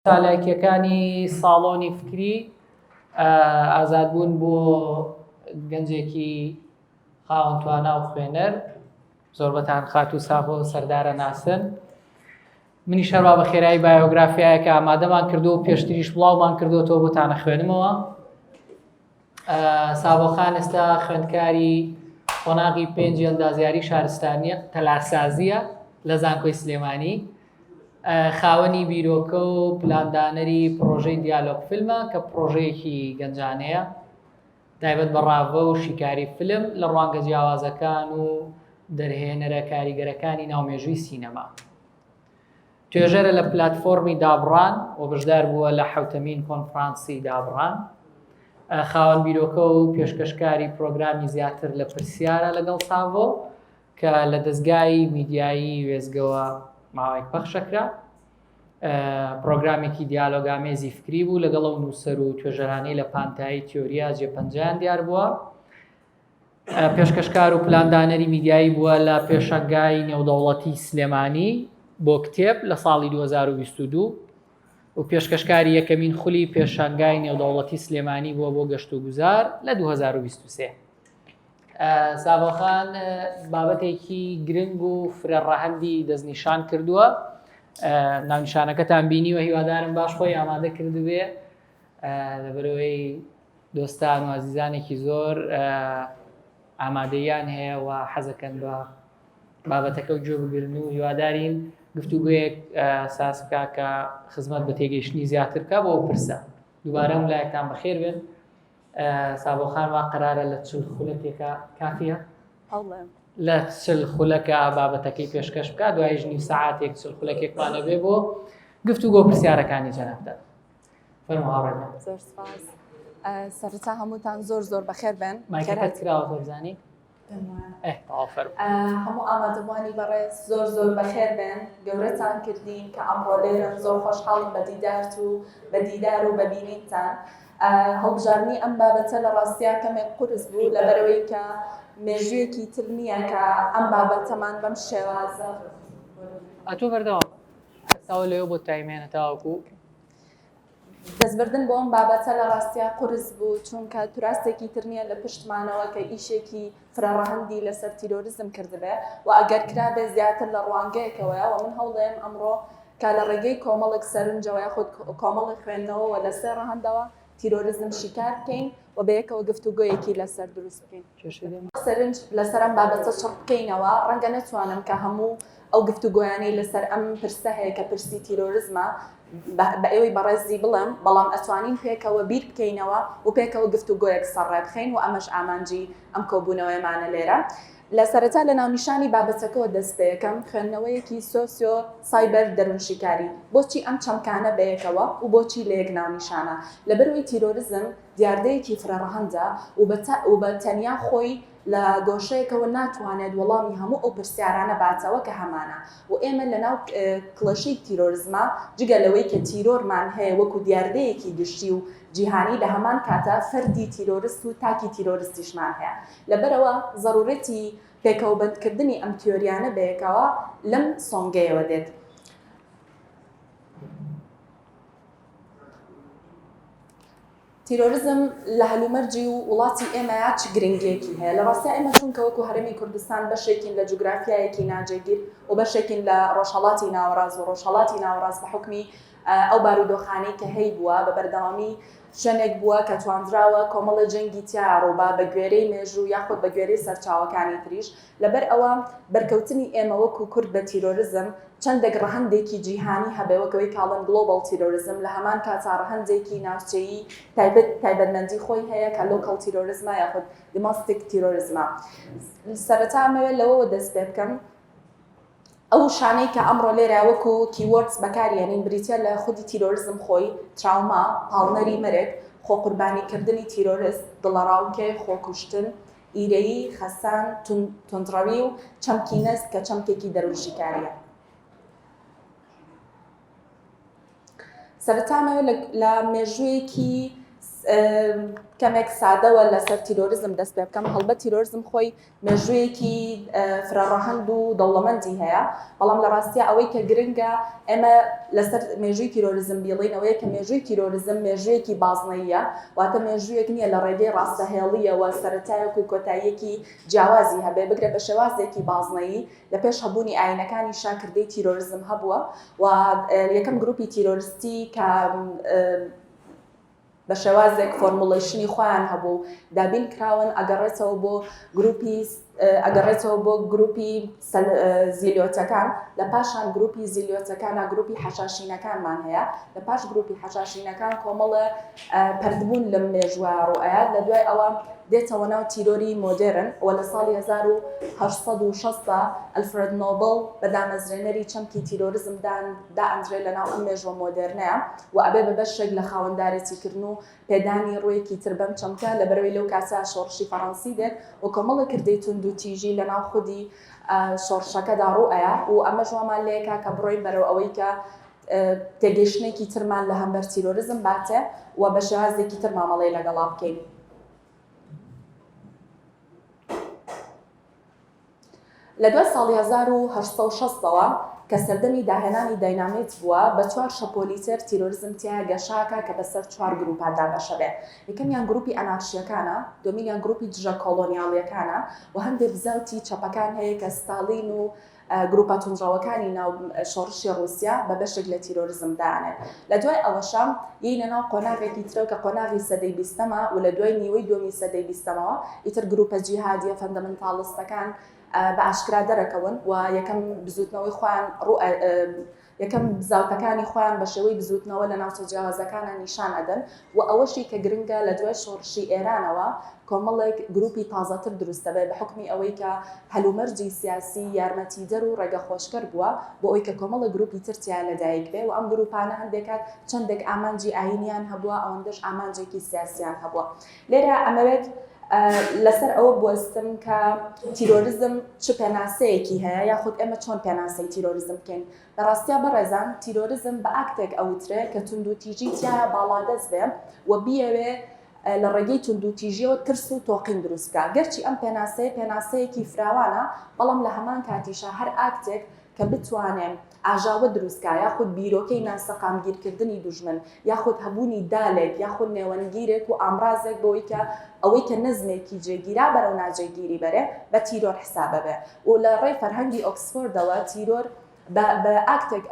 چالاکیەکانی ساڵۆنی فکری ئازادبوون بۆ گەنجێکی خاوەن توانا و خوێنەر زۆربەتان خات و ساغۆ و سەردارە ناسن. منی شەروا بە خێرایی بایۆگرافیایەکە ئامادەمان کردو و پێشتریش بڵاومان کردوەوە بۆتانە خوێنمەوە. ساوەخان ئێستا خوێندکاری قۆناغی 5 ئەندازیاری شارستانیە تەلارسازیە لە زانکۆی سلێمانی، خاوەنی بیرۆکە و پلاندانەری پرۆژەی دیالۆگ فیلمە کە پرۆژەیەکی گەنجانەیە تایبەت بە ڕاوە و شیکاری فیلم لە ڕوانگە جیاوازەکان و دەرهێنەرە کاریگەرەکانی ناومێژووی سینەما. توێژەرە لە پلاتفۆرمی دابڕان و بەشدار بووە لە 7مین کۆنفرانسی دابڕان. خاوەن بیرۆکە و پێشکەشکاری پرۆگرامی زیاتر لە پرسیارە لەگەڵ ساڤۆ کە لە دەستگای میدیایی وێزگەوە ماوەیەک پەخشەکرا. پرۆگرامێکی دیالۆگامێزی فکری بوو لەگەڵ ئەو نووسەر و توێژەرانەی لە پانتایی تیۆریا جێپەنجیان دیار بووە. پێشکەشکار و پلاندانەری میدیایی بووە لە پێشەنگای نێودەوڵەتی سلێمانی بۆ کتێب لە ساڵی 2022 و پێشکەشکاری یەکەمین خولی پێشەنگای نێودەوڵەتی سلێمانی بووە بۆ گەشت و گوزار لە 2023. ساڤۆخان بابەتێکی گرنگ و فرەڕەهەندی دەستنیشان کردووە. ناونیشانەکەتان بینیوە، هیوادارم باش خۆی ئامادە کردبێ لەبەرەوەی دۆستان و عەزیزانێکی زۆر ئامادەیان هەیە و حەزەکەن بە بابەتەکە و گوێ بگرن و هیوادارین گفتوگویەک ساز بکا کە خزمەت بە تێگەیشتنی زیاتر بکە بۆ پرسە. دووبارە وڵایەکتان بەخێر بێن. ساڤۆخان وا قەرارە لە 40 خولەکێکە کافیە؟ لە 40 خولەکە بابەتەکەی پێشکەش بکە، دوایش نیو سەعاتێک 40 خولەکێکمانە بێ بۆ گفتوگۆ پرسیارەکانی جەنابدار. فەرموو هاوڕێم. زۆر سپاس. سەرەتا هەمووتان زۆر بەخێر بێن. مایکەکەت کراوەتە بزانی؟ هەموو ئامادەبوانی بەڕێز زۆر بەخێر بێن. گەورەتان کردین کە ئەمڕۆ لێرە زۆر خۆشحاڵم بە دیدار و بەبینینتان. هەڵبژارنی ئەم بابەتە لە ڕاستیا کەمێک قورس بوو لەبەرەوەی کە مێژوویەکی تر نییە کە ئەم بابەتەمان بەم شێوازە ئەتۆ بەردەوام ئێستاوە لێوە بۆ تایمێنە تاوەکو دەستبردن بۆ ئەم بابەتە لە ڕاستیا قورس بوو، چونکە توراستێکی تر نییە لە پشتمانەوە کە ئیشێکی فرەڕەهەندی لەسەر تیرۆریزم کردبێ و ئەگەر کرابێ زیاتر لە ڕوانگەیەکەوەیە و من هەوڵێم ئەمڕۆ کە لە ڕێگەی کۆمەڵێک سەرنجەوە یاخود کۆمەڵی خوێندنەوە و لەسەر ڕەهەندەوە تیرۆریزم شیکار بکەین و بەیەکەوە گفتوگۆیەکی لەسەر دروست بکەین. سەرنج لەسەر ئەم بابەتە چڕ بکەینەوە. ڕەنگە نەتوانم کە هەموو ئەو گفتوگۆیانەی لەسەر ئەم پرسە هەیە کە پرسی تیرۆریزمە بە ئێوەی بەڕێزی بڵم، بەڵام ئەتوانین پێکەوە بیر بکەینەوە و پێکەوە گفتوگۆیەک سەرڕێ بخەین و ئەمەش ئامانجی ئەم کۆبوونەوەیمانە لێرە. لە سەرەتا لە ناونیشانی بابەتەکەەوە دەست پێ یەکەم خوێندنەوەیەکی سۆسیۆ سایبەر دەروونشیکاری. بۆچی ئەم چەمکانە بەیەکەوە و بۆچی لە یەک ناونیشانە؟ لەبەرەوەی تیرۆریزم دیاردەیەکی فرەڕەهەندە و بە تەنیا خۆی لە گۆشەیەکەوە ناتوانێت وەڵامی هەموو ئەو پرسیارانە باتەوە کە هەمانە و ئێمە لەناو کڵەشەی تیرۆریزمە جگە لەوەی کە تیرۆرمان هەیە وەکو دیاردەیەکی گشتی و جیهانی لە هەمان کاتە فەردی تیرۆریست و تاکی تیرۆریستیشمان هەیە. لەبەرەوە ضرورەتی پێکەوەبەندکردنی ئەم تیۆریانە بەیەکەوە لەم سۆنگەیەوە دێت. تیرۆریزم لە هەلومەرجی و وڵاتی ئێمەیە چ گرنگێکی هەیە؟ لە ڕاستیا ئێمە چونکە وەکو هەرێمی کوردستان بەشێکین لە جوگرافیایەکی ناجێگیر و بەشێکین لە ڕۆژهەڵاتی ناوەڕاست و ڕۆژهەڵاتی ناوەڕاست بە حکمی ئەو بارودۆخانەی کە هەی بووە بە بەردەوامی شوێنێک بووە کە توانراوە کۆمەڵە جەنگی تیاڕۆبا بە گوێرەی مێژوو یاخود بە گوێرەی سەرچاوەکانی تریش. لەبەر ئەوە بەرکەوتنی ئێمە وەکو کورد بە تیرۆریزم چەندێک ڕەهەندێکی جیهانی هەبێوەکەوەی کاڵن گلۆبال تیرۆریزم لە هەمان کاتا ڕەهەندێکی ناوچەیی تایبەتمەندی خۆی هەیە کە لۆکەڵ تیرۆریزمە یاخود دیماستیک تیرۆریزمە. سەرەتا ئەمەوێت لەوەوە دەست پێ بکەم ئەو شانەی کە ئەمڕۆ لێرە وەکو کیوەردز بەکارهێنین بریتە لە خودی تیرۆریزم خۆی تراوما، پاڵنەری مرگ، خۆقوربانیکردنی تیرۆریست، دڵەڕاوکێ، خۆکوشتن، ئیرەیی، خەسان، توندڕەوی و چەمکینەست کە چەمکێکی دەروونشیکاریە. سەرەتامەوە لە مێژوویەکی کەمێک سادەوە لەسەر تیرۆریزم دەست پێ بکەم هەڵبەت تیرۆریزم خۆی مێژوویەکی فرەڕەهەند و دەوڵەمەندی هەیە بەڵام لە ڕاستیە ئەوەی کە گرنگە ئێمە لەسەر مێژووی تیرۆریزم بیڵین ئەوەیە کە مێژووی تیرۆریزم مێژوویەکی بازنەییە واتە مێژوویەک نییە لە ڕێگەی ڕاستەهێڵیەوە سەرەتایەک و کۆتاییەکی جیاوازی هەبێ بگرێت بە شێوازێکی بازنەیی لە پێش هەبوونی ئاینەکانی شاکردەی تیرۆریزم هەبووە و یەکەم گروپی تیرۆریستی کە بە شێوازێک فۆرموڵیشنی خۆیان هەبوو دابین کراون ئەگەڕێتەوە بۆ گروپی زیلیۆتەکان لە پاشان گروپی زیلیۆتەکانە گروپی حەشاشینەکانمان هەیە لە پاش گروپی حەشاشینەکان کۆمەڵە پەردبوون لەم مێژووە ڕوئەیە لە دوای ئەوە دێتەوە ناو تیرۆری مۆدێرن و لە ساڵی 1860 ئەلفرێد نۆبڵ بە دامەزرێنەری چەمکی تیرۆریزم دائەنرێت لە ناو ئەم مێژووە مۆدێرنەیە و ئەبێ بە بەشێک لە خاوەندارێتیکردن و پێدانی ڕوویەکی تر بەم چەمکە لە بەرەوەی لەو کاسە شۆڕشی فەڕەنسی دێت و کۆمەڵە کردەی تونند و تیژی لە ناو خودی شۆڕشەکەدا ڕوئەیە و ئەمە ژوامان لەیەکە کە بڕۆین بەرەو ئەوەی کە تێگەیشتنێکی ترمان لە هەمبەر تیرۆریزم باتێ و بە شێوازێکی تر مامەڵەی لەگەڵا بکەین. لە دوای ساڵی 1860ەوە کە سەردەمی داهێنانی داینامیت بووە بە 4 شەپۆلیتر تیرۆریزم تیا گەشاکە کە بەسەر 4 گروپادا بەشەبێ یەکەمیان گروپی ئەنارشیەکانە دومیان گروپی دژە کۆڵۆنیاڵیەکانە و هەندێک بزەوتی چەپەکان هەیە کە ستالین و گروپە تونندڕەوەکانی ناو شۆڕشی ڕووسیا بە بەشێک لە تیرۆریزم دانێت لە دوای ئەوەشام یینە ناو قۆناغێکی ترەوە کە قۆناغی سەدەی بیستەمە و لە دوای نیوەی دومی سەدەی بیستەمەوە ئیتر گروپە جیهادیە فەندەمنتاڵستەکان بە ئاشکرا دەرەکەون و یەکەم بزوتنەوەی خۆیان یەکەم بزاوتەکانی خۆیان بە شێوەی بزوتنەوە لە ناوچە جیاوازەکانە نیشان ئەدەن و ئەوەشی کە گرنگە لە دوای شۆڕشی ئێرانەوە کۆمەڵێک گروپی تازەتر دروستە بێ بە حکمی ئەوەی کە هەلومەرجی سیاسی یارمەتیدەر و ڕێگە خۆشکەر بووە بۆ ئەوی کە کۆمەڵە گروپی ترتیان لەدایک بێ و ئەم گروپانە هەندێکات چەندێک ئامانجی ئاینیان هەبووە ئەوەندەش ئامانجێکی سیاسیان هەبووە لێرە ئەمەوێت لەسەر ئەوە بوەستم کە تیرۆریزم چ پێناسەیەکی هەیە یاخود ئێمە چۆن پێناسەی تیرۆریزم بکەین لە ڕاستیا بەڕێزان تیرۆریزم بە ئاکتێک ئەوترێ کە تونند و تیژی تیایە باڵادەست بێ و بیەوێ لە ڕێگەی تونند و تیژیەوە ترس و تۆقین دروستکە گەرچی ئەم پێناسەیەکی فراوانە بەڵام لە هەمان کاتیشە هەر ئاکتێک کە بتوانێن ئاژاوە دروستکە یاخود بیرۆکەی ناسەقامگیرکردنی دوژمن یاخود هەبوونی دالێک یاخود نێوەنگیرێک و ئامرازێک بۆی کە ئەوەی کە نەزمێکی جێگیرا بەرەو ناجێگیری بەرێ بە تیرۆر حسابە بێ و لە ڕێی فەرهەنگی ئۆکسفۆردەوە تیرۆر بە ئاکتێک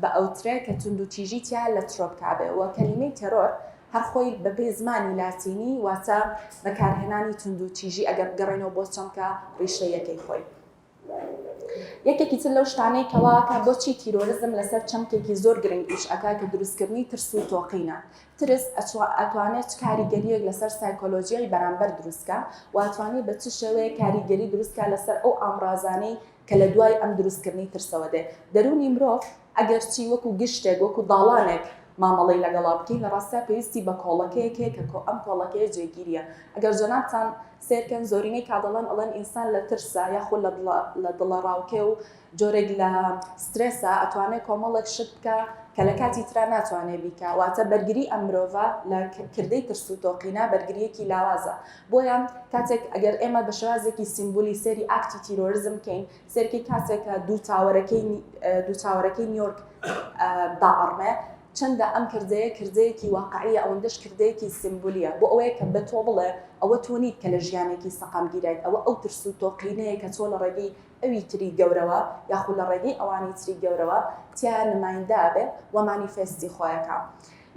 بە ئەوترێ کە تونند و تیژی تیا لە ترۆپکابێ و کەلیمەی تەرۆر هەر خۆی بەبێ زمانی لاتینی واتە بەکارهێنانی تونند و تیژی ئەگەر بگەڕێنەوە بۆ چەمکە ڕیشەیەکەی خۆی یەکێکی تر لەو شتانەی کەواکە بۆچی تیرۆریزم لەسەر چەمکێکی زۆر گرنگ ئیش ئەکا کە دروستکردنی ترس و تۆقینە ترس ئەتوانێت کاریگەریەک لەسەر سایکۆلۆژیای بەرامبەر دروستکە و ئەتوانێت بە چ شێوەیە کاریگەری دروستکە لەسەر ئەو ئامڕازانەی کە لە دوای ئەم دروستکردنی ترسەوە دێ دەرونی مرۆڤ ئەگەر چی وەکو گشتێک وەکو داڵانێک مامەڵەی لەگەڵا بکەین لە ڕاستە پێویستی بە کۆڵەکەیەک هەیە کە ئەم کۆڵەکەیە جێگیریە ئەگەر جەنابتان سێرکەن زۆرینەی کادەڵەن ئەڵەن ئینسان لە ترسە یاخود لە دڵەڕاوکێ و جۆرێک لە سترێسە ئەتوانێت کۆمەڵێک شت بکە کە لە کاتی ترا ناتوانێت بیکە واتە بەرگری ئەم مرۆڤە لە کردەی ترس و تۆقینە بەرگریەکی لاوازە بۆیە کاتێک ئەگەر ئێمە بە شێوازێکی سیمبولی سێری ئاکتی تیرۆریزم بکەین سێرکی کاتێکە دوو چاوەڕەکەی نیویۆرک داڕمێ چەندە ئەم کردەیەکی واقعیە ئەوەندەش کردەیەکی سیمبولیە بۆ ئەوەیە کە بە تۆ بڵێ ئەوە تۆ نیت کە لە ژیانێکی سەقامگیرێت ئەوە ئەو ترس و تۆقینەیە کە تۆ لە ڕێگەی ئەوی تری گەورەوە یاخود لە ڕێگەی ئەوانی تری گەورەوە تیا نمایندا بێ و مانیفێستی خۆیەکە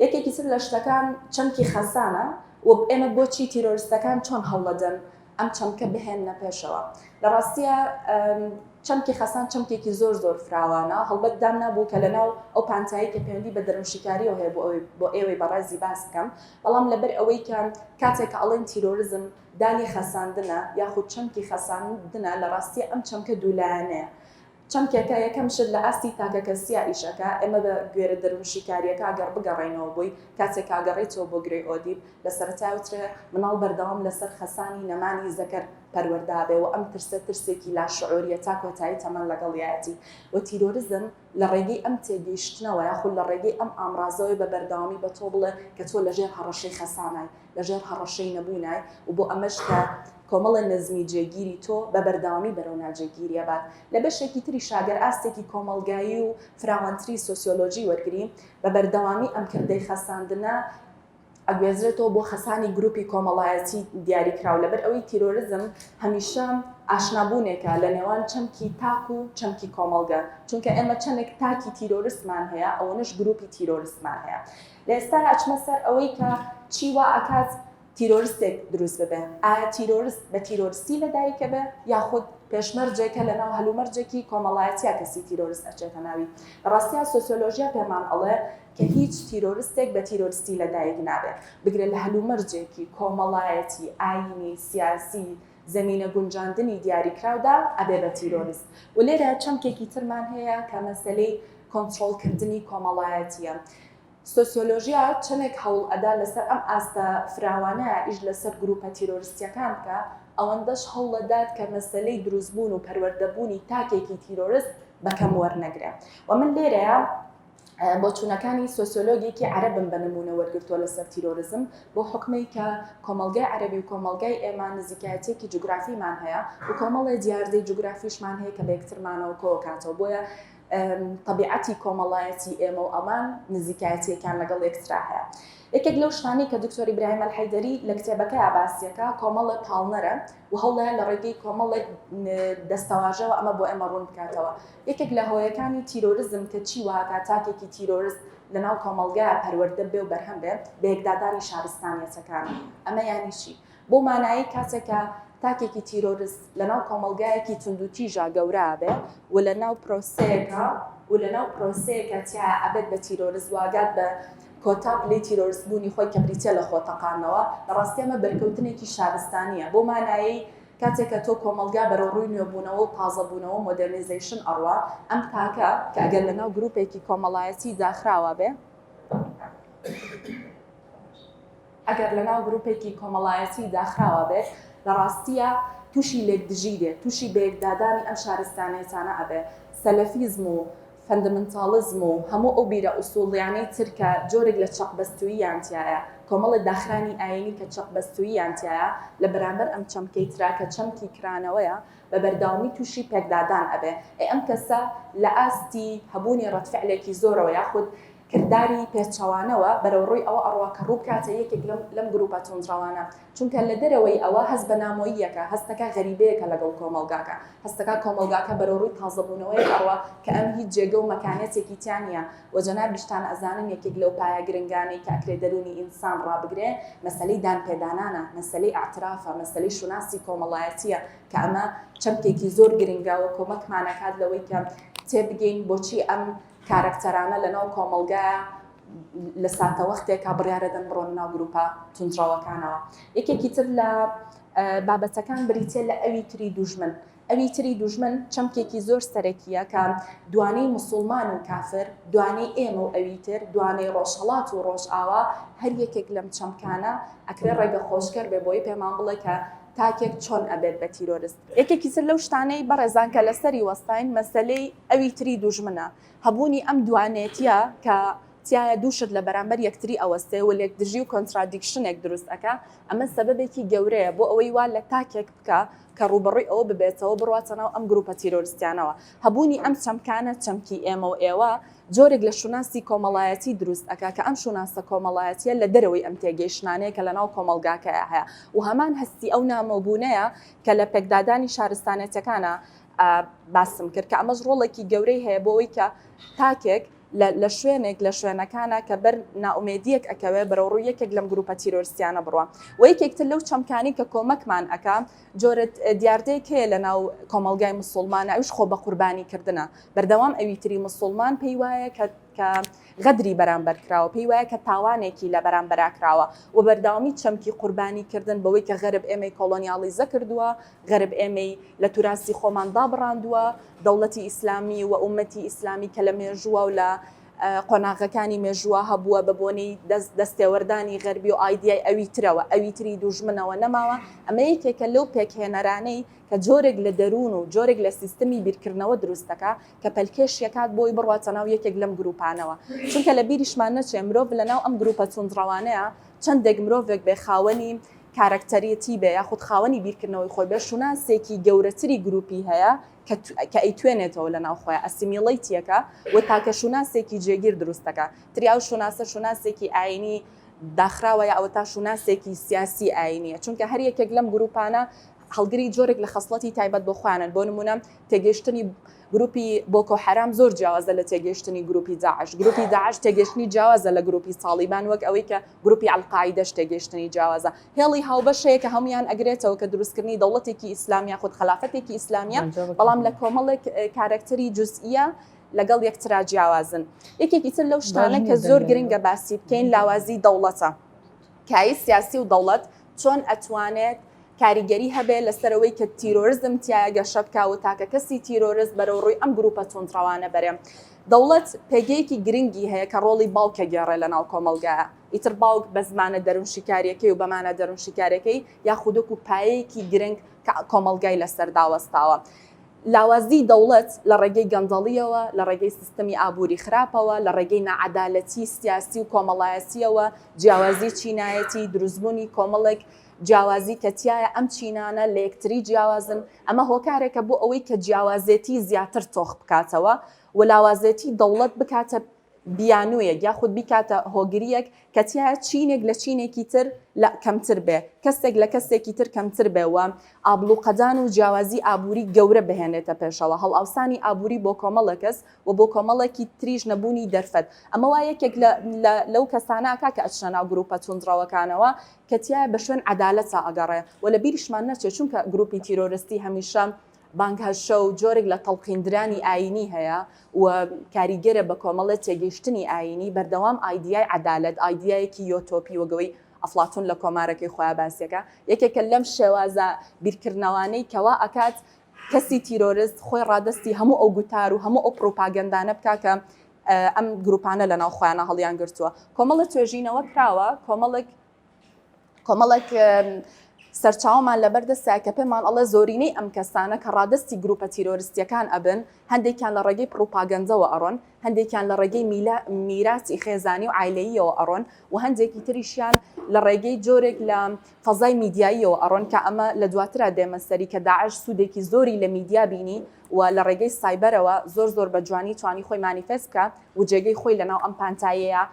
یەکێکی تر لە شتەکان چەمکی خەسانە و ئێمە بۆچی تیرۆریستەکان چۆن هەوڵەدەن ئەم چەمکە بهێننە پێشەوە لە ڕاستیە چەمکی خەسان چەمکێکی زۆر فراوانە هەڵبەت دام نابوو کە لەناو ئەو پانتایی کە پەیوەندی بە دەرمشکاریەوە هەیە بۆ ئێوەی بەڕێزی باس بکەم بەڵام لەبەر ئەوەی کە کاتێک ئەڵێن تیرۆریزم دانی خەساندنە یاخود چەمکی خەساندنە لە ڕاستیە ئەم چەمکە دوولایەنەیە چەمکێکە یەکەم شت لە ئاستی تاکەکە سیائیشەکە ئێمە بە گوێرە دەرمشکاریەکە ئەگەر بگەڕێنەوە بووی کاتێک ئاگەڕێتەوە بۆ گرێ ئۆدیب لە سەرەتاوترێ مناڵ بەردەوام لەسەر خەسانی نەمانی زەکەر پەروەردابێ و ئەم ترسێکی لا شعوریە تا کۆتایی تەمەن لەگەڵیەتی و تیرۆریزم لە ڕێگەی ئەم تێگەیشتنەوە یاخود لە ڕێگەی ئەم ئامرازەوەی بە بەردەوامی بە تۆ بڵێ کە تۆ لەژێر هەڕەشەی خەسانای لەژێر هەڕەشەی نەبوونای و بۆ ئەمەش کە کۆمەڵە نزمی جێگیری تۆ بە بەردەوامی بەرەو ناجێگیریە بات لە بەشێکی تری شاگەر ئاستێکی کۆمەلگایی و فراوانتری سۆسیۆلۆژی وەرگری بە بەردەوامی ئەم کردەی خەساندنە ئەگوێزرێتەوە بۆ خەسانی گروپی کۆمەڵایەتی دیاریکراو لەبەر ئەوەی تیرۆریزم هەمیشە ئاشنابوونێکە لە نێوان چەمکی تاک و چەمکی کۆمەڵگە چونکە ئێمە چەندێک تاکی تیرۆریستمان هەیە ئەوەنش گروپی تیرۆریستمان هەیە لە ئێستا ئەچمە سەر ئەوەی کە چیوا ئەکات تیرۆریستێک دروست ببێ ئایا تیرۆریست بە تیرۆریستی لەدایکە بێ یاخود پێشمەرجێکە لە ناو هەلومەرجێکی کۆمەڵایەتیا کەسی تیرۆریست ئەچێتە ناوی ڕاستیان سۆسیۆلۆژیا پێمان ئەڵێ کە هیچ تیرۆریستێک بە تیرۆریستی لەدایک نابێت بگرێت لە هەلومەرجێکی کۆمەڵایەتی ئاینی سیاسی زمینە گونجاندنی دیاریکراودا ئەبێ بە تیرۆریست و لێرە چەمکێکی ترمان هەیە کە مەسەلەی کۆنترۆڵکردنی کۆمەڵایەتیە سۆسیۆلۆژیا چەندێک هەوڵ ئەدا لەسەر ئەم ئاستە فراوانەیە ئیش لەسەر گروپە تیرۆریستیەکان بکە ئەوەندەش هەوڵ دەدات کە مەسەلەی دروستبوون و پەروەردەبوونی تاکێکی تیرۆریست بەکەم وەرنەگرێت و من لێرەیە بۆ چوونەکانی سۆسیۆلۆگێکی عەرەبم بە نمونە وەرگرتووە لەسەر تیرۆریزم بۆ حکمەی کە کۆمەڵگەی عەرەبی و کۆمەڵگەی ئێمە نزیکایەتێکی جوگرافیمان هەیە و کۆمەڵی دیاردەی جوگرافیشمان هەیە کە بە یەکترمانەوە کۆکاتەوە بۆیە طبیعەتی کۆمەڵایەتی ئێمە و ئەمان نزیکایەتیەکان لەگەڵ یەکترا هەیە یەکێک لەو شتانی کە دکتۆر ئیبراهیم الحەیدەری لە کتێبەکەی باسیەکە کۆمەڵە پاڵنەرە و هەوڵیان لە ڕێگەی کۆمەڵێک دەستەواژەوە ئەمە بۆ ئێمە ڕوون بکاتەوە یەکێک لە هۆیەکانی تیرۆریزم کە چی وهاکە تاکێکی تیرۆریست لەناو کۆمەڵگایە پەروەردە بێ و بەرهەم بێ بە یەکدادانی شارستانیەتەکان ئەمە یانی چی بۆ مانایی کاتێکە تاکێکی تیرۆریست لەناو کۆمەڵگایەکی توندوتیژا گەورە بێ و لەناو پرۆسەیەکە تیا ئەبێت بە تیرۆریست واگات بە کۆتا پلی تیرۆریست بوونی خۆی کە بریتە لە خۆتەقانەوە لە ڕاستی ئەمە بەرکەوتنێکی شارستانیە بۆ مانایی کاتێککە تۆ کۆمەلگا بەرەو ڕووی نوێبوونەوە و تازەبوونەوە مۆدرنیزیشن ئەڕوا ئەم تاکە کە ئەگەر لەناو گروپێکی کۆمەڵایەتی داخراوە بێ ئەگەر لەناو گروپێکی کۆمەڵایەتی داخراوە بێت لە ڕاستیە تووشی لێکدژی دێت تووشی بەیەکدادانی ئەم شارستانیەتانە ئەبێ سەلەفیزم و فەندەمنتاڵزم و هەموو ئەو بیرە ئوسوڵیانەی ترکە جۆرێک لە چەقبەستووییانتیایە کۆمەڵی داخرانی ئاینی کە چەقبەستووییانتیایە لە بەرامبەر ئەم چەمکەی ترا کە چەمکی کرانەوەیە بە بەرداوامی تووشی پێکدادان ئەبێ ئەم کەسە لە ئاستی هەبوونی ڕەتفعلێکی زۆرەوە یاخود کردداری پێچەوانەوە بەرەو ڕووی ئەوە ئەڕوا کە ڕوو بکاتە یەکێک لەم گروپە تونندڕەوانە چونکە لە دەرەوەی ئەوە هەست بە نامۆییەکە هەستەکە غەریبەیەکە لەگەڵ کۆمەلگاکە هەستەکە کۆمەلگاکە بەرەو ڕووی تازەبوونەوەی ئەڕوا کە ئەم هیچ جێگە و مەکانێتێکی تیانە و جەناب بیشتان ئەزانن یەکێک لەو پایە گرنگانەی کە ئەکرێ دەرونی ئینسان ڕابگرێ مەسەلەی دانپێدانانە مەسەلەی ئاعترافە مەسەلەی شوناسی کۆمەڵایەتیە کە ئەمە چەمکێکی زۆر گرنگاوە کۆمەکمانەکات لەوەی کە تێبگەین بۆچی ئەم کارکتەرانە لەناو کۆمەلگایە لە ساتەوەختێکا بڕیارەدەن بڕۆن ناو گروپە تونندڕەوەکانەوە یەکێکی تر لە بابەتەکان بریتێ لە ئەوی تری دوژمن ئەوی تری دوژمن چەمکێکی زۆر سەرەکیە کە دوانەی موسڵمان و کافر دوانەی ئێمە و ئەوی تر دوانەی ڕۆژهەڵات و ڕۆژئاوا هەر یەکێک لەم چەمکانە ئەکرێ ڕێگە خۆشکەر بێ بۆی پێمان بڵێ کە تاکێک چۆن ئەبێت بە تیرۆریست یەکێکی تر لەو شتانەی بەڕێزان کە لەسەری وەستاین مەسەلەی ئەوی تری دوژمنە هەبوونی ئەم دوانێتیە کە تایە دووشت لە بەرامبەر یەکتری ئەوەستێ و لێکدژی و کۆنترادیکشنێک دروست ئەکا ئەمە سەبەبێکی گەورەیە بۆ ئەوەی وا لە تاکێک بکە کە ڕوبڕووی ئەوە ببێتەوە بڕاتەنەوە ئەم گروپە تیرۆریستیانەوە هەبوونی ئەم چەمکانە چەمکی ئێمە و ئێوە جۆرێک لە شوناسی کۆمەڵایەتی دروست ئەکا کە ئەم شوناسە کۆمەڵایەتیە لە دەرەوەی ئەم تێگەیشتانەیە کە لەناو کۆمەلگاکەیە هەیە و هەمان هەستی ئەو نامەبوونەیە کە لە پێکدادانی شارستانەتەکانە باسم کرد کە ئەمەش ڕۆڵێکی گەورەی هەیە بۆەوەی کە تاکێک لە شوێنێک لە شوێنەکانە کە بەر ناومێدیەک ئەکەوێ بەرەو ڕوو یەکێک لەم گروپە تیرۆریستیانە بڕوە و یەکێکتر لەو چەمکانی کە کۆمەکمان ئەکا جۆرت دیاردەیەک هەیە لە ناو کۆمەلگای موسڵمانە ئەوش خۆ بە قوربانی کردنە بەردەوام ئەوی تری موسڵمان پێی وایە کە غەدری بەرامبەر کراوە پێی وایە کە تاوانێکی لە بەرامبەرا کراوە و بەرداوامی چەمکی قوربانی کردن بەوەی کە غەرب ئێمەی کۆلۆنیالیزە کردووە غەرب ئێمەی لە توراسی خۆماندا بڕاندووە دەوڵەتی ئیسلامی و ئومەتی ئیسلامی کە لە مێژووە و لە قۆناغەکانی مێژووە هەبووە بە بۆنەی دەستێوەردانی غەربی و ئایدیای ئەوی ترەوە ئەوی تری دوژمنەوە نەماوە ئەمە یەکێکە لەو پێکهێنەرانەی کە جۆرێک لە دەروون و جۆرێک لە سیستمی بیرکردنەوە دروستەکە کە پەلکێشیەکات بۆی بڕواتە ناو یەکێک لەم گروپانەوە چونکە لە بیریشمان نەچێ مرۆڤ لەناو ئەم گروپە چونڕەوانەیە چەندێک مرۆڤێک بێ خاوەنی کارکتەریەتی بێ یاخود خاوەنی بیرکردنەوەی خۆی بێ شوناسێکی گەورەتری گروپی هەیە کە ئەیتوێنێتەوە لە ناو خۆیان ئەسیمیڵەیتیەکە و تاکە شوناسێکی جێگیر دروستەکە تریاو شوناسێکی ئاینی داخراوە یا ئەوە تا شوناسێکی سیاسی ئاینیە چونکە هەر یەکێک لەم گروپانە هەڵگری جۆرێک لە خەسڵەتی تایبەت بۆ خوانن بۆ نمونە تێگەشتنی گروپی بۆکۆ حرام زۆر جیاوازە لە تێگەشتنی گروپی داعش گروپی داعش تێگەشتنی جیاوازە لە گروپی تالیبان وەک ئەوەی کە گروپی ئەڵقاعیدەش تێگەشتنی جیاوازە هێڵی هاوبەشەیە کە هەمویان ئەگرێتەوە کە دروستکردنی دەوڵەتێکی ئیسلامی خود خلافەتێکی ئیسلامیە بەڵام لە کۆمەڵێک کارکتەری جزئیە لەگەڵ یەکترا جیاوازن یەکێکی تر لەو شتانە کە زۆر گرنگە باسی بکەین لاوازی دەوڵەتە کای سیاسی و دەوڵەت چۆن ئەتوانێت کاریگەری هەبێ لەسەرەوەی کە تیرۆریزم تایە گەشە بکاوە تاکە کەسی تیرۆریست بەرەو ڕووی ئەم گروپە تونتڕەوانە بەرێم دەوڵەت پێگەیەکی گرنگی هەیە کە ڕۆڵی باوکە گێڕێ لە ناو کۆمەلگایە ئیتر باوک بە زمانە دەروونشیکاریەکەی و بەمانە دەروونشیکارەکەی یاخودک و پایەیەکی گرنگ کۆمەلگای لەسەر داوەستاوە لاوازی دەوڵەت لە ڕێگەی گەندەڵیەوە لە ڕێگەی سیستەمی ئابووری خراپەوە لە ڕێگەی نەعەدالەتی سیاسی و کۆمەڵایەتیەوە جیاوازی چینایەتی دروستبوونی کۆمەڵێک جیاوازی کە تایە ئەم چینانە لە یەکتری جیاوازن ئەمە هۆکارێکە بۆ ئەوەی کە جیاوازێتی زیاتر تۆخ بکاتەوە و لاوازێتی دەوڵەت بکاتە بیانوویەک یاخود بیکاتە هۆگریەک کە تایە چینێک لە چینێکی تر لە کەمتر بێ کەسێک لە کەسێکی تر کەمتر بێوە ئابلوقەدان و جیاوازی ئابووری گەورە بهێنێتە پێشەوە هەڵ ئەوسانی ئابووری بۆ کۆمەڵە کەس و بۆ کۆمەڵێکی تریژ نەبوونی دەرفەت ئەمە وا یەکێک لەو کەساناکە کە ئەچنە ناو گروپە تونندڕەوەکانەوە کە تایە بە شوێن عەدالەتە ئەگەڕێ و لە بیریشمان نەچێت چونکە گروپی تیرۆریستی هەمیشە بانگهەشە و جۆرێک لە تەڵقیندرانی ئاینی هەیە و کاریگەرە بە کۆمەڵە تێگەیشتنی ئاینی بەردەوام ئایدیای عەدالەت ئایدیایەکی یۆتۆپی وەگەوەی ئەفلاتون لە کۆمارەکەی خۆیان باسیەکە یەکێکە لەم شێوازە بیرکردنەوانەی کەوا ئەکات کەسی تیرۆریست خۆی ڕادستی هەموو ئەو گوتار و هەموو ئەو پرۆپاگەندانە بکا کە ئەم گروپانە لە ناو خۆیانە هەڵیان گرتووە کۆمەڵە توێژینەوە کراوە کۆمەڵێک سەرچاومان لەبەردەستە کە پێمان ئەڵە زۆرینەی ئەم کەسانە کە ڕادستی گروپە تیرۆریستیەکان ئەبن هەندێکیان لە ڕێگەی پرۆپاگەندەوە ئەڕۆن هەندێکیان لە ڕێگەی میراسی خێزانی و عایلەییەوە ئەڕۆن و هەندێکی تریشیان لە ڕێگەی جۆرێک لە فەزای میدیاییەوە ئەڕۆن کە ئەمە لە دواترا دێمەسەری کە داعش سوودێکی زۆری لە میدیا بینی و لە ڕێگەی سایبەرەوە زۆر بە جوانی توانی خۆی مانیفێست بکە و جێگەی خۆی لەناو ئەم پانتایەیە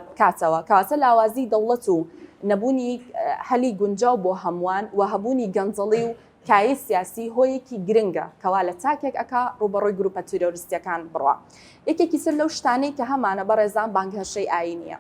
بکاتەوە کەواتە لاوازی دەوڵەت و نەبوونی هەلی گونجاو بۆ هەمووان و هەبوونی گەنجەڵی و کایی سیاسی هۆیەکی گرنگە کەوا لە تاکێک ئەکا ڕوبەڕۆی گروپە تیرۆریستیەکان بڕە یەکێکی سەر لەو شتانەی کە هەمانە بەڕێزان بانگهەشەی ئاینیە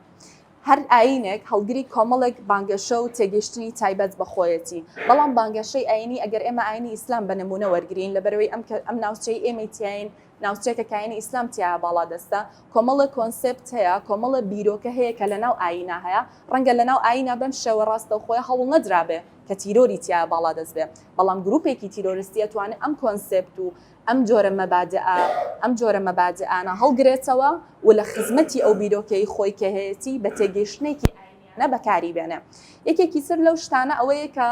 هەر ئاینێک هەڵگری کۆمەڵێک بانگەشە و تێگەشتنی تایبەت بەخۆیەتی بەڵام بانگەشەی ئاینی ئەگەر ئێمە ئاینی ئیسلام بە نمونە وەرگرین لەبەرەوەی ئەم ناوچەی ئێمەتیین ناوچێکە کاینی ئیسلام تیا باڵا دەستە کۆمەڵە کۆنسپت هەیە کۆمەڵە بیرۆکە هەیە کە لەناو ئاینا هەیە ڕەنگە لەناو ئاینا بەم شێوە ڕاستە خۆی هەوڵ نەدرابێ کە تیرۆری تیا باڵا دەست بێ بەڵام گروپێکی تیرۆریستی ئەتوانێت ئەم کۆنسپت و ئەم جۆرە مەبادئانە هەڵگرێتەوە و لە خزمەتی ئەو بیرۆکەی خۆی کە هەیەی بە تێگەیشتنێکی ئاینیانە بەکاری بێنێ یەکێکی سەر لەو شتانە ئەوەیە کە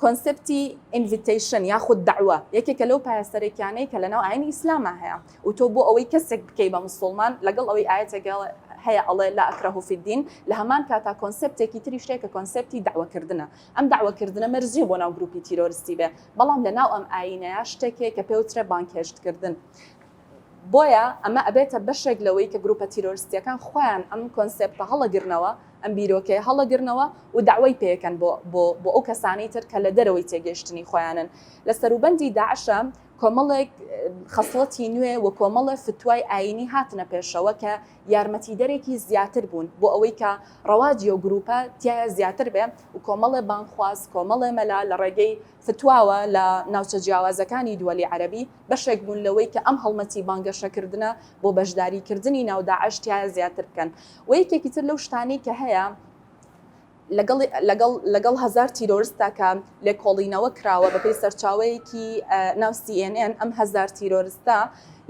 کۆنسپتی ئینڤیتیشن یاخود دعوە یەکێکە لەو پایەسەرێکیانەی کە لەناو ئاینی ئیسلامە هەیە و تۆ بۆ ئەوەی کەسێک بکەی بە مسڵمان لەگەڵ ئەوەی ئاەتێکە هەیە ئەڵێ لا ئەکرەه فی الدین لە هەمان کاتا کۆنسپتێکی تری شتێکە کۆنسپتی دعوەکردنە ئەم دعوەکردنە مەرجێ بۆ ناو گروپی تیرۆریستی بێ بەڵام لەناو ئەم ئاینەیە شتێکێک کە پێوترە بانکێشتکردن بۆیە ئەمە ئەبێتە بەشێک لەوەی کە گروپە تیرۆریستیەکان خۆیان ئەم کۆنسپتە هەڵەگرنەوە ئەم بیرۆکەیە هەڵەگرنەوە و داوای پێەکەن بۆ ئەو کەسانەی تر کە لە دەرەوەی تێگەشتنی خۆیانن لە سەروبەندی داعشە کۆمەڵێک خەسڵەتی نوێ و کۆمەڵە فتوای ئاینی هاتنە پێشەوە کە یارمەتیدەرێکی زیاتر بوون بۆ ئەوەی کە ڕەواجی و گروپە تایە زیاتر بێ و کۆمەڵە بانخواز کۆمەڵێ مەلا لە ڕێگەی فتواوە لە ناوچە جیاوازەکانی دووەلی عەرەبی بەشێک بوون لەوەی کە ئەم هەڵمەتی بانگەشەکردنە بۆ بەشداریکردنی ناو داعش تایە زیاتر بکەن و یەکێکی تر لەو شتانەی کە هەیە لەگەڵ هزار تیرۆریستا کە لێکۆڵینەوە کراوە بەپێی سەرچاوەیەکی ناو CNN ئەم هزار تیرۆریستا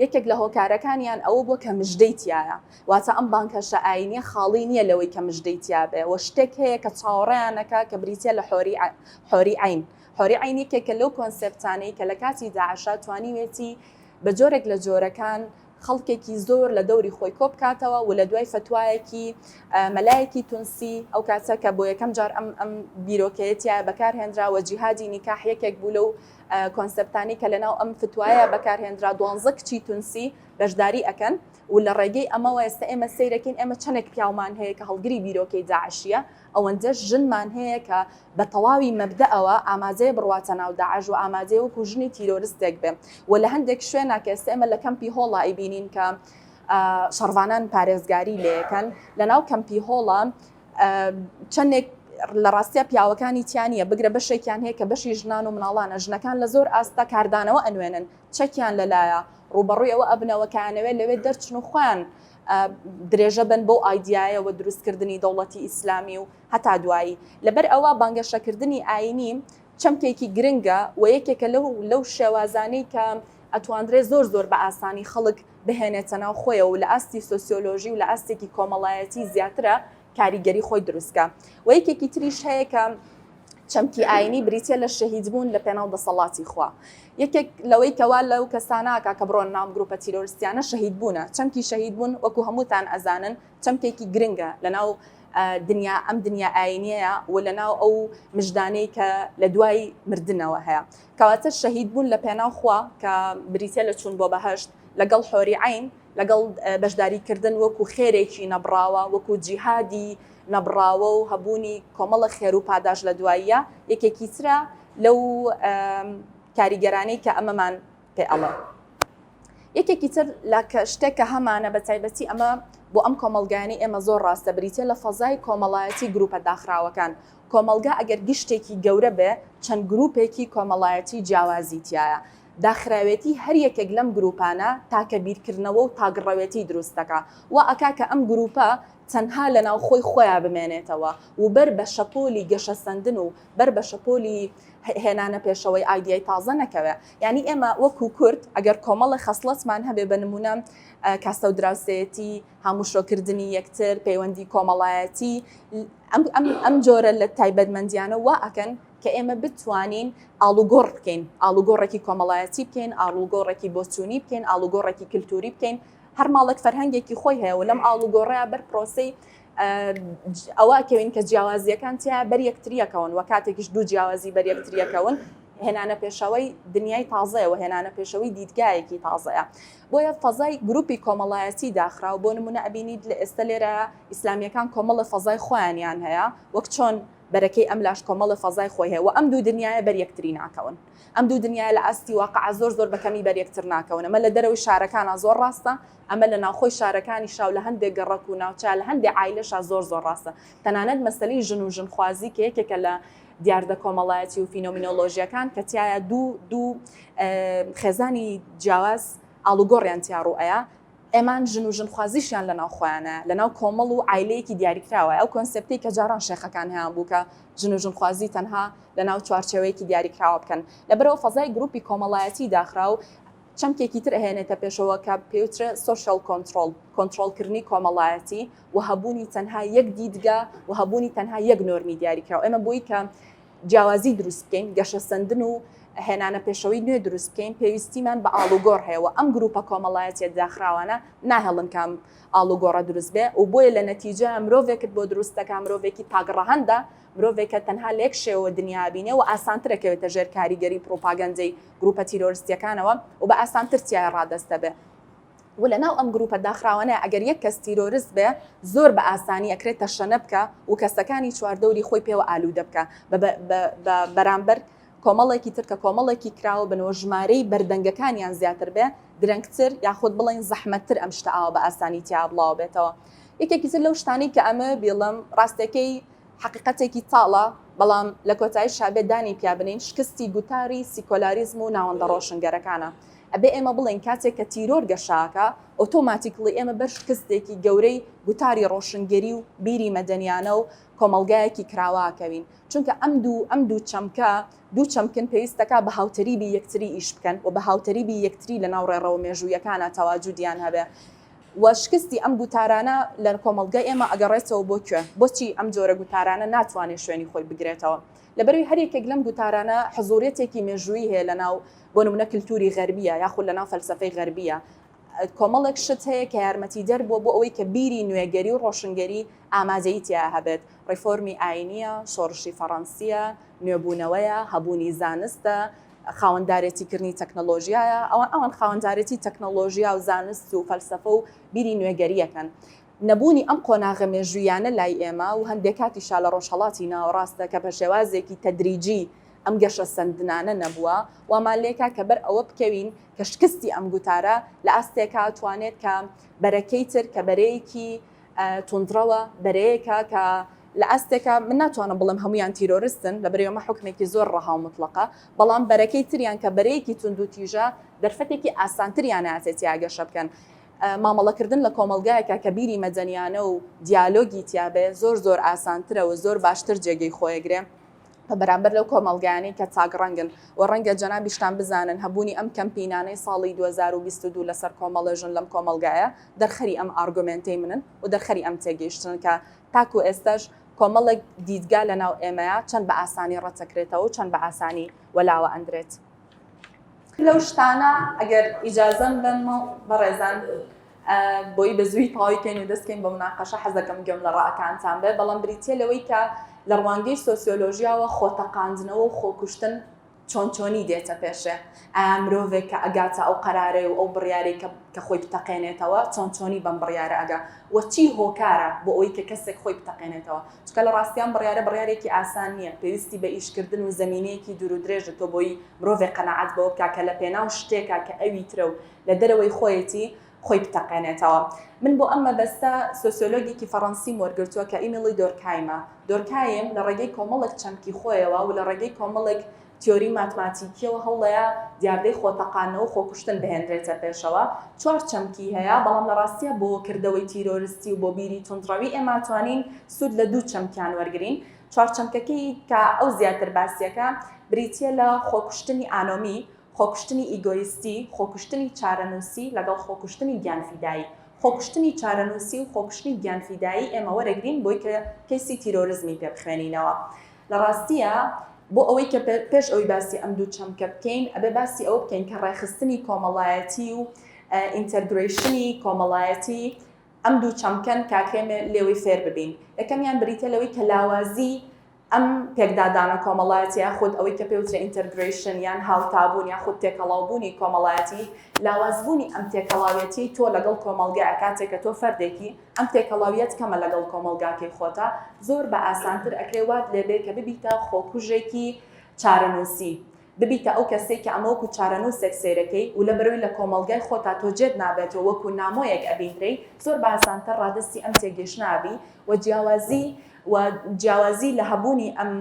یەکێک لە هۆکارەکانیان ئەوە بووە کە مژدەی تایە، واتە ئەم بانکەشە ئاینیە خاڵی نییە لەوەی کە مژدەی تیا بێ و شتێک هەیە کە چاوەڕێیانەکە کە بریتە لە حۆری عین. حۆری عین یەکێکە لەو کۆنسپتانەی کە لە کاتی داعشا توانیوێتی بە جۆرێک لە جۆرەکان خەڵکێکی زۆر لە دەوری خۆی کۆ بکاتەوە و لە دوای فتوایەکی مەلایەکی تونسی ئەو کاتە کە بۆ یەکەم جار ئەم بیرۆکەیەتیە بەکارهێنراوە جیهادی نیکاح یەکێک بوو لەو کۆنسپتانی کە لەناو ئەم فتوایە بەکارهێنرا 12 کچی تونسی بەشداری ئەکەن و لە ڕێگەی ئەمەوە ئێستا ئێمە سەیرەکەین ئێمە چەندێک پیاومان هەیە کە هەڵگری بیرۆکەی داعشیە ئەوەندە ژنمان هەیە کە بە تەواوی مەبدەئەوە ئامادەیە بڕواتە ناو داعش و ئامادەیە وەکو ژنی تیرۆریستێک بێ و لە هەندێک شوێنە کە ئێستا ئێمە لە کەمپی هۆڵا ئەیبینین کە شەڕوانان پارێزگاری لێەکەن لە ناو کەمپی هۆڵە چەندێک لە ڕاستیە پیاوەکانی تیانە بگرە بەشێکیان هەیە کە بەشی ژنان و مناڵانە ژنەکان لە زۆر ئاستا کاردانەوە ئەنوێنن چەکیان لەلایە ڕوبەڕوویەوە ئەبنەوە کەیانەوێت لەوێ دەرچن و خۆیان درێژە بن بۆ ئایدیایەوە دروستکردنی دەوڵەتی ئیسلامی و هەتا دوایی لەبەر ئەوە بانگەشەکردنی ئاینی چەمکێکی گرنگە و یەکێکە لەو شێوازانەی کە ئەتواندرێ زۆر بە ئاسانی خەڵک بهێنێتە ناو خۆیەوە و لە ئاستی سۆسیۆلۆژی و لە ئاستێکی کۆمەڵایەتی زیاترە کاریگەری خۆی دروستکە و یەکێکی تریش هەیە کە چەمکی ئاینی بریتە لە شەهیدبوون لە پێناو دەسەڵاتی خوا یەکێک لەوەی کەوا لەو کەساناکە کە بڕۆن ناو گروپە تیرۆریستیانە شەهید بوونە چەمکی شەهید بوون وەکو هەمووتان ئەزانن چەمکێکی گرنگە لەناو دنیا ئەم دنیا ئاینیەیە و لەناو ئەو مژدانەی کە لە دوای مردنەوە هەیە کەواتە شەهید بوون لە پێناو خوا کە بریتە لە چوون بۆ بەهەشت لەگەڵ حۆری عین لەگەڵ بەشداریکردن وەکو خێرێکی نەبراوە وەکو جیهادی نەبراوە و هەبوونی کۆمەڵە خێر و پاداش لە دواییە یەکێکی ترە لەو کاریگەرانەی کە ئەمەمان پێ ئەڵێ یەکێکی تر لە شتێک کە هەمانە بە تایبەتی ئەمە بۆ ئەم کۆمەلگانی ئێمە زۆر ڕاستە بریتە لە فەزای کۆمەڵایەتی گروپە داخراوەکان کۆمەلگا ئەگەر گشتێکی گەورە بێ چەند گروپێکی کۆمەڵایەتی جیاوازی تایە داخراوێتی هەر یەکێک لەم گروپانە تاکە بیرکردنەوە و تاگڕەوێتی دروستەکە و ئەکا کە ئەم گروپە تەنها لە ناو خۆی خۆیان بمێنێتەوە و بەر بە شەپۆلی گەشە سندن و بەر بە شەپۆلی هێنانە پێشەوەی ئایدیای تازە نەکەوێ یعنی ئێمە وەکو کورد ئەگەر کۆمەڵی خەسڵەتمان هەبێ بە نمونە کاسە و دراوسێتی هەمووشۆکردنی یەکتر پەیوەندی کۆمەڵایەتی ئەم جۆرە لە تایبەتمەندیانە وا ئەکەن کە ئێمە بتوانین ئاڵوگۆڕ بکەین ئاڵوگۆڕێکی کۆمەڵایەتی بکەین ئاڵوگۆڕێکی بۆچوونی بکەین ئاڵوگۆڕێکی کللتوری بکەین هەر ماڵێک فەرهەنگێکی خۆی هەیە و لەم ئاڵوگۆڕەیە بەر پرۆسەی ئەوە کەوین کە جیاوازیەکان تیا بەر یەکتریەکەون و کاتێکیش دوو جیاوازی بەر یەکتریەکەون هێنانە پێشەوەی دنیای تازەیە و هێنانە پێشەوەی دیدگایەکی تازەیە بۆیە فەزای گروپی کۆمەڵایەتی داخرا و بۆ نمونە ئەبینیت لە ئێستا لێرە ئیسلامیەکان کۆمەڵە فەزای خۆیانیان هەیە وەک چۆن بەرەکەی ئەم لاش کۆمەڵە فەزای خۆی هەیە و ئەم دوو دنیاە بەر یەکتری ناکەون ئەم دوو دنیاە لە ئاستی واقع زۆر بەکەمی بەر یەکتر ناکەون ئەمە لە دەرەوەی شارەکانە زۆر ڕاستە ئەمە لە ناوخۆی شارەکانی شاو لە هەندێک گەڕەک و ناوچە لە هەندێک عایلەشە زۆر ڕاستە تەنانەت مەسەلەی ژن و ژنخوازی کە یەکێکە لە دیاردە کۆمەڵایەتی و فینۆمینۆلۆژیەکان کە تایە دوو خێزانی جیاواز ئاڵوگۆڕیان تیا ڕوئەیە ئێمان ژن و ژنخوازیشیان لە ناو خۆیانە لە ناو کۆمەڵ و عایلەیەکی دیاریکراوە ئەو کۆنسپتی کە جاران شێخەکان هیان بوو کە ژن و ژنخوازی تەنها لە ناو چوارچێوەیەکی دیاریکراوە بکەن لەبەرەوە فەزای گروپی کۆمەڵایەتی داخرا و چەمکێکی تر هێنێتە پێشەوە کە پێوترە سۆشیال کۆنترۆلکردنی کۆمەڵایەتی و هەبوونی تەنها یەک دیدگا و هەبوونی تەنها یەک نۆرمی دیاریکراوە ئێمە بۆی کە جیاوازی دروست بکەین گەشە سندن و هێنانە پێشەوەی نوێ دروست بکەین پێویستیمان بە ئاڵوگۆڕ هەیەەوە ئەم گروپە کۆمەڵایەتی داخراوانە ناهێڵن کام ئاڵوگۆڕە دروست بێ و بۆیە لە نەتیجە مرۆڤێکت بۆ دروستەکە مرۆڤێکی پاگڕەهەندە مرۆڤێکە تەنها لێک شێوە دنیابینێ و ئاسانترەکەوێتە ژێر کاریگەری پرۆپاگەندەی گروپە تیرۆریستیەکانەوە و بە ئاسانتر تیای ڕادەستە بێ و لەناو ئەم گروپە داخراوانەیە ئەگەر یەک کەس تیرۆریست بێ زۆر بە ئاسانی ئەکرێتە شەنە بکە و کەسەکانی چواردەوری خۆی پێوە ئالوودە بکە بەرامبەر کۆمەڵێکی تر کە کۆمەڵێکی کراوە بنەوە ژمارەی بەردەنگەکانیان زیاتر بێ درەنگتر یاخود بڵێن زەحمەتتر ئەم شتە ئاوە بە ئاسانی تیا بڵاو بێتەوە یەکێکی تر لەو شتانی کە ئەمە بێڵم ڕاستەکەی حقیقەتێکی تاڵە بەڵام لە کۆتایی شابێ دانی پیا بنین شکستی گوتاری سیکۆلاریزم و ناوەندە ڕۆشنگەرەکانە ئەبێ ئێمە بڵێن کاتێک کە تیرۆر گەشاکە ئۆتۆماتیکلی ئێمە بەر شکستێکی گەورەی گوتاری ڕۆشنگەری و بیری مەدەنیانە و کۆمەلگایەکی کراواکەوین چونکە ئەم دوو چەمکە دوو چەمکن پێویستەکە بە هاوتەریبی یەکتری ئیش بکەن و بە هاوتەریبی یەکتری لە ناو ڕێڕەوە مێژوویەکانە تەواجودیان هەبێ و شکستی ئەم گوتارانە لە کۆمەلگای ئێمە ئەگەڕێتەوە بۆ کوێ بۆچی ئەم جۆرە گوتارانە ناتوانێت شوێنی خۆی بگرێتەوە لەبەروی هەرێکێک لەم گوتارانە حزورێتێکی مێژووی هەیە لە ناو بۆ نمونە کللتوری غەربیە یاخود لە ناو فەلسەفەی غەربیە کۆمەڵێک شت هەیە کە یارمەتی دەربووە بۆ ئەوەی کە بیری نوێگەری و ڕۆشنگەری ئامادەیی تیا هەبێت ڕیفۆرمی ئاینیە شۆڕشی فەڕەنسیە نوێبوونەوەیە هەبوونی زانستە خاوەندارێتیکردنی تەکنۆلۆژیایە ئەوان خاوەندارێتی تەکنۆلۆژیا و زانست و فەلسەفە و بیری نوێگەریەکەن نەبوونی ئەم قۆناغە مێژوویانە لای ئێمە و هەندێک کاتیشا لە ڕۆژهەڵاتی ناوەڕاستە کە بە شێوازێکی تەدریجی ئەم گەشە سندنانە نەبووە وامان لێکا کە بەر ئەوە بکەوین کە شکستی ئەم گوتارە لە ئاستێکا توانێت کە بەرەکەی تر کە بەرەیەکی توندڕەوە بەرەیەکە کە لە ئاستێکا من ناتوانم بڵم هەمویان تیرۆریستن لە بەرەوەمە حکمێکی زۆر ڕەها و مطلقە بەڵام بەرەکەی تریان کە بەرەیەکی تونند و تیژە دەرفەتێکی ئاسانتریان ئاسێتی ئاگەشە بکەن مامەڵەکردن لە کۆمەلگایەکە کە بیری مەدەنیانە و دیالۆگی تیابێ زۆر ئاسانترەوە زۆر باشتر جێگەی خۆیەگرێ بەرامبەر لەو کۆمەلگایانەی کە چاگڕەنگن و ڕەنگە جەنابیشتان بزانن هەبوونی ئەم کەمپینانەی ساڵی 2022 لەسەر کۆمەڵێژن لەم کۆمەلگایە دەرخەری ئەم ئارگومنتەی منن و دەرخەری ئەم تێگەیشتن کە تاکو ئێستاش کۆمەڵێک دیدگا لە ناو ئێمەیە چەند بە ئاسانی ڕەچەکرێتەوە و چەند بە ئاسانی وەلاوە ئەندرێت لەو شتانە ئەگەر ئیجازەم بن بەڕێزان بۆی بە زووی تاویکەین و دەستکەین بە مناقەشە حەزەکەم گوێم لە ڕائەکانتان بێ بەڵام بریتیە لەوەی کە لە ڕوانگەی سۆسیۆلۆژیاوە خۆتەقاندنەوە و خۆکوشتن چۆنی دێتە پێشێ مرۆڤێک کە ئەگاتە ئەو قەرارێ و ئەو بڕیارێک کە خۆی بتەقێنێتەوە چۆنی بەم بڕیارە ئەگا وەچی هۆکارە بۆ ئەوەی کە کەسێک خۆی بتەقێنێتەوە چکە لە ڕاستیان بڕیارێکی ئاسان نییە پێویستی بە ئیشکردن و زمینەیەکی دوور و درێژە تۆ بۆی مرۆڤێک قەنەعەت بەوە بکا کە لە پێناو شتێکە کە ئەوی ترە و لە دەرەوەی خۆیەتی خۆی بتەقێنێتەوە من بۆ ئەمە بەستە سۆسیۆلۆگێکی فەڕەنسی وەرگرتووە کە ئیمێڵی دۆرکایمە دۆرکایم لە ڕێگەی کۆمەڵێک چەمکی خۆیەوە و لە ڕێگەی کۆمەڵێک تیۆری ماتماتیکیەوە هەوڵەیە دیاردەی خۆتەقانەوە و خۆکوشتن بهێنرێتە پێشەوە 4 چەمکی هەیە بەڵام لە ڕاستیە بۆ کردەوەی تیرۆریستی و بۆ بیری توندڕەوی ئێمە توانین سوود لە 2 چەمکیان وەرگرین 4 چەمکەکەی کە ئەو زیاتر باسیەکە بریتیە لە خۆکوشتنی ئانۆمی خۆکوشتنی ئیگۆیستی خۆکوشتنی چارەنووسی لەگەڵ خۆکوشتنی گیانفیدایی خۆکوشتنی چارەنووسی و خۆکوشتنی گیانفیدایی ئێمە وەرەگرین بۆی کە کەسی تیرۆریزمی پێ بخوێنینەوە لە ڕاستیە بۆ ئەوەی کە پێش ئەوی باسی ئەم دوو چەمکە بکەین ئەبێ باسی ئەوە بکەین کە ڕێخستنی کۆمەڵایەتی و ئینتەرگریشنی کۆمەڵایەتی ئەم دوو چەمکەن کاکرێمە لێوەی فێر ببین یەکەمیان بریتە لەوەی کە لاوازی ئەم پێکدادانە کۆمەڵایەتی یاخود ئەوەی کە پێوترە ئینتەرگریشن یان هاوتابوون یاخود تێکەڵاوبوونی کۆمەڵایەتی لاوازبوونی ئەم تێکەڵاوێتی تۆ لەگەڵ کۆمەلگای کاتێک کە تۆ فەردێکی ئەم تێکەڵاویەت کەمە لەگەڵ کۆمەلگاکەی خۆتە زۆر بە ئاسانتر ئەکرێ وات لێبێ کە ببیتە خۆکوژێکی چارەنووسی ببیتە ئەو کەسێک کە ئەمە وەکو چارەنووسێک سێرەکەی و لە بەروی لە کۆمەلگای خۆتا تۆ جێت نابێتەوە وەکو نامۆیەک ئەبینرەی زۆر بە ئاسانتر ڕادستی ئەم تێگەشتنابی و جیاوازی لە هەبوونی ئەم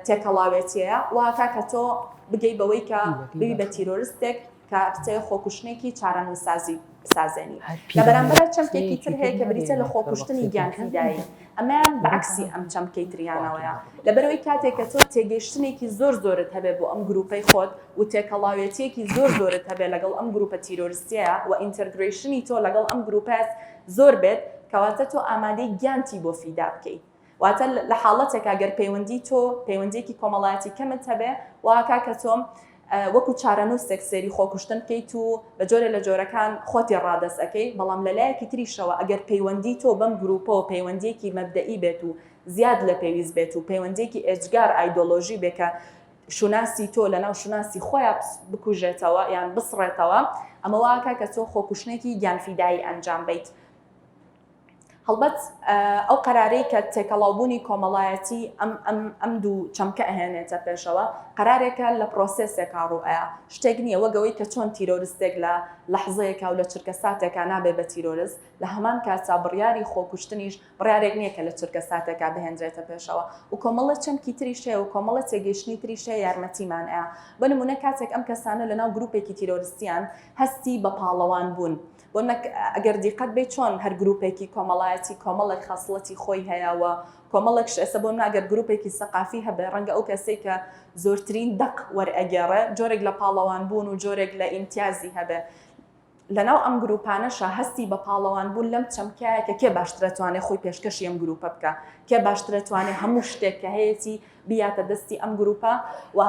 تێکەڵاوێتیەیە واکە کە تۆ بگەی بەوەی کە ببی بە تیرۆریستێک کە بچێ خۆکوشتنێکی چارەنووسازی بسازێنی لە بەرامبەر چەمکێکی تر هەیە کە بریتە لە خۆکوشتنی گیانفیدایی ئەمەیان بەعکسی ئەم چەمکەی تریانەوەیە لەبەرەوەی کاتێک کە تۆ تێگەیشتنێکی زۆرت هەبێ بۆ ئەم گروپەی خۆت و تێکەڵاوێتیەکی زۆرت هەبێ لەگەڵ ئەم گروپە تیرۆریستیە و ئینتەرگریشنی تۆ لەگەڵ ئەم گروپەت زۆر بێت کەواتە تۆ ئامادەی گیانتی بۆ فیدا بکەیت واتە لە حاڵەتێکا گەر پەیوەندی تۆ پەیوەندێکی کۆمەڵایەتی کەمت هەبێ واکا کە تۆم وەکو چارەنووسێک سێری خۆکوشتن بکەیت و بە جۆرە لە جۆرەکان خۆتی ڕادەست ئەەکەی بەڵام لەلایەکی تریشەوە ئەگەر پەیوەندی تۆ بەم گروپەوە پەیوەندێکی مەبدەئی بێت و زیاد لە پێویست بێت و پەیوەندێکی ئێجگار ئایدۆلۆژی بێکە شوناسی تۆ لەناو شوناسی خۆیان بکوژێتەوە یان بسڕێتەوە ئەمە واکە کە تۆ خۆکوشتنێکی گیانفیدایی ئەنجام بیت هەڵبەت ئەو قەرارەی کە تێکەڵاوبوونی کۆمەڵایەتی ئەم دوو چەمکە ئەهێنێتە پێشەوە قرارێکە لە پرۆسسێکا ڕوئە شتێک نییە وەگەوەی کە چۆن تیرۆریستێک لە لەحظەیەکە و لە چرکە ساتێکا نابێ بە تیرۆریست لە هەمان کاتا بڕیاری خۆکوشتنیش بڕیارێک نییە کە لە چرکە ساتێکا بهێنرێتە پێشەوە و کۆمەڵە چەمکی تریشەیە و کۆمەڵە تێگەیشتنی تریشەیە یارمەتیمان ئەیە بە نمونە کاتێک ئەم کەسانە لەناو گروپێکی تیرۆریستیان هەستی بە پاڵەوان بوون بۆ ئەگەر دیقەت بێ چۆن هەر گروپێکی کۆمەڵایەتی کۆمەڵێک خەسڵەتی خۆی هەیەوە کۆمەڵێک ئێستا بۆ ئەگەر گروپێکی سەقافی هەبێ ڕەنگە ئەو کەسێک کە زۆرترین دەق وەرئەگەڕێ جۆرێک لە پاڵەوان بوون و جۆرێک لە ئیمتیازی هەبێ لەناو ئەم گروپانەشە هەستی بە پاڵەوان بوون لەم چەمکایە کە کێ باشترەتوانێت خۆی پێشکەشی ئەم گروپە بکە کێ باشترەتوانێت هەموو شتێک کە هەیەی بیاتە دەستی ئەم گروپە و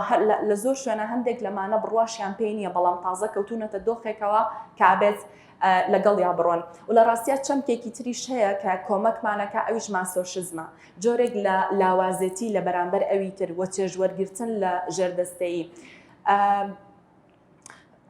لە زۆر شوێنە هەندێک لەمانە بڕواشیان پێی نییە بەڵام تازە کەوتونەتە دۆخێکەوە کابێت لەگەڵ یا بڕۆن و لە ڕاستیە چەمکێکی تریش هەیە کە کۆمەکمانەکە ئەویش ماسۆشزمە جۆرێک لە لاوازێتی لە بەرامبەر ئەوی تر وە چێژوەرگرتن لە ژێردەستەیی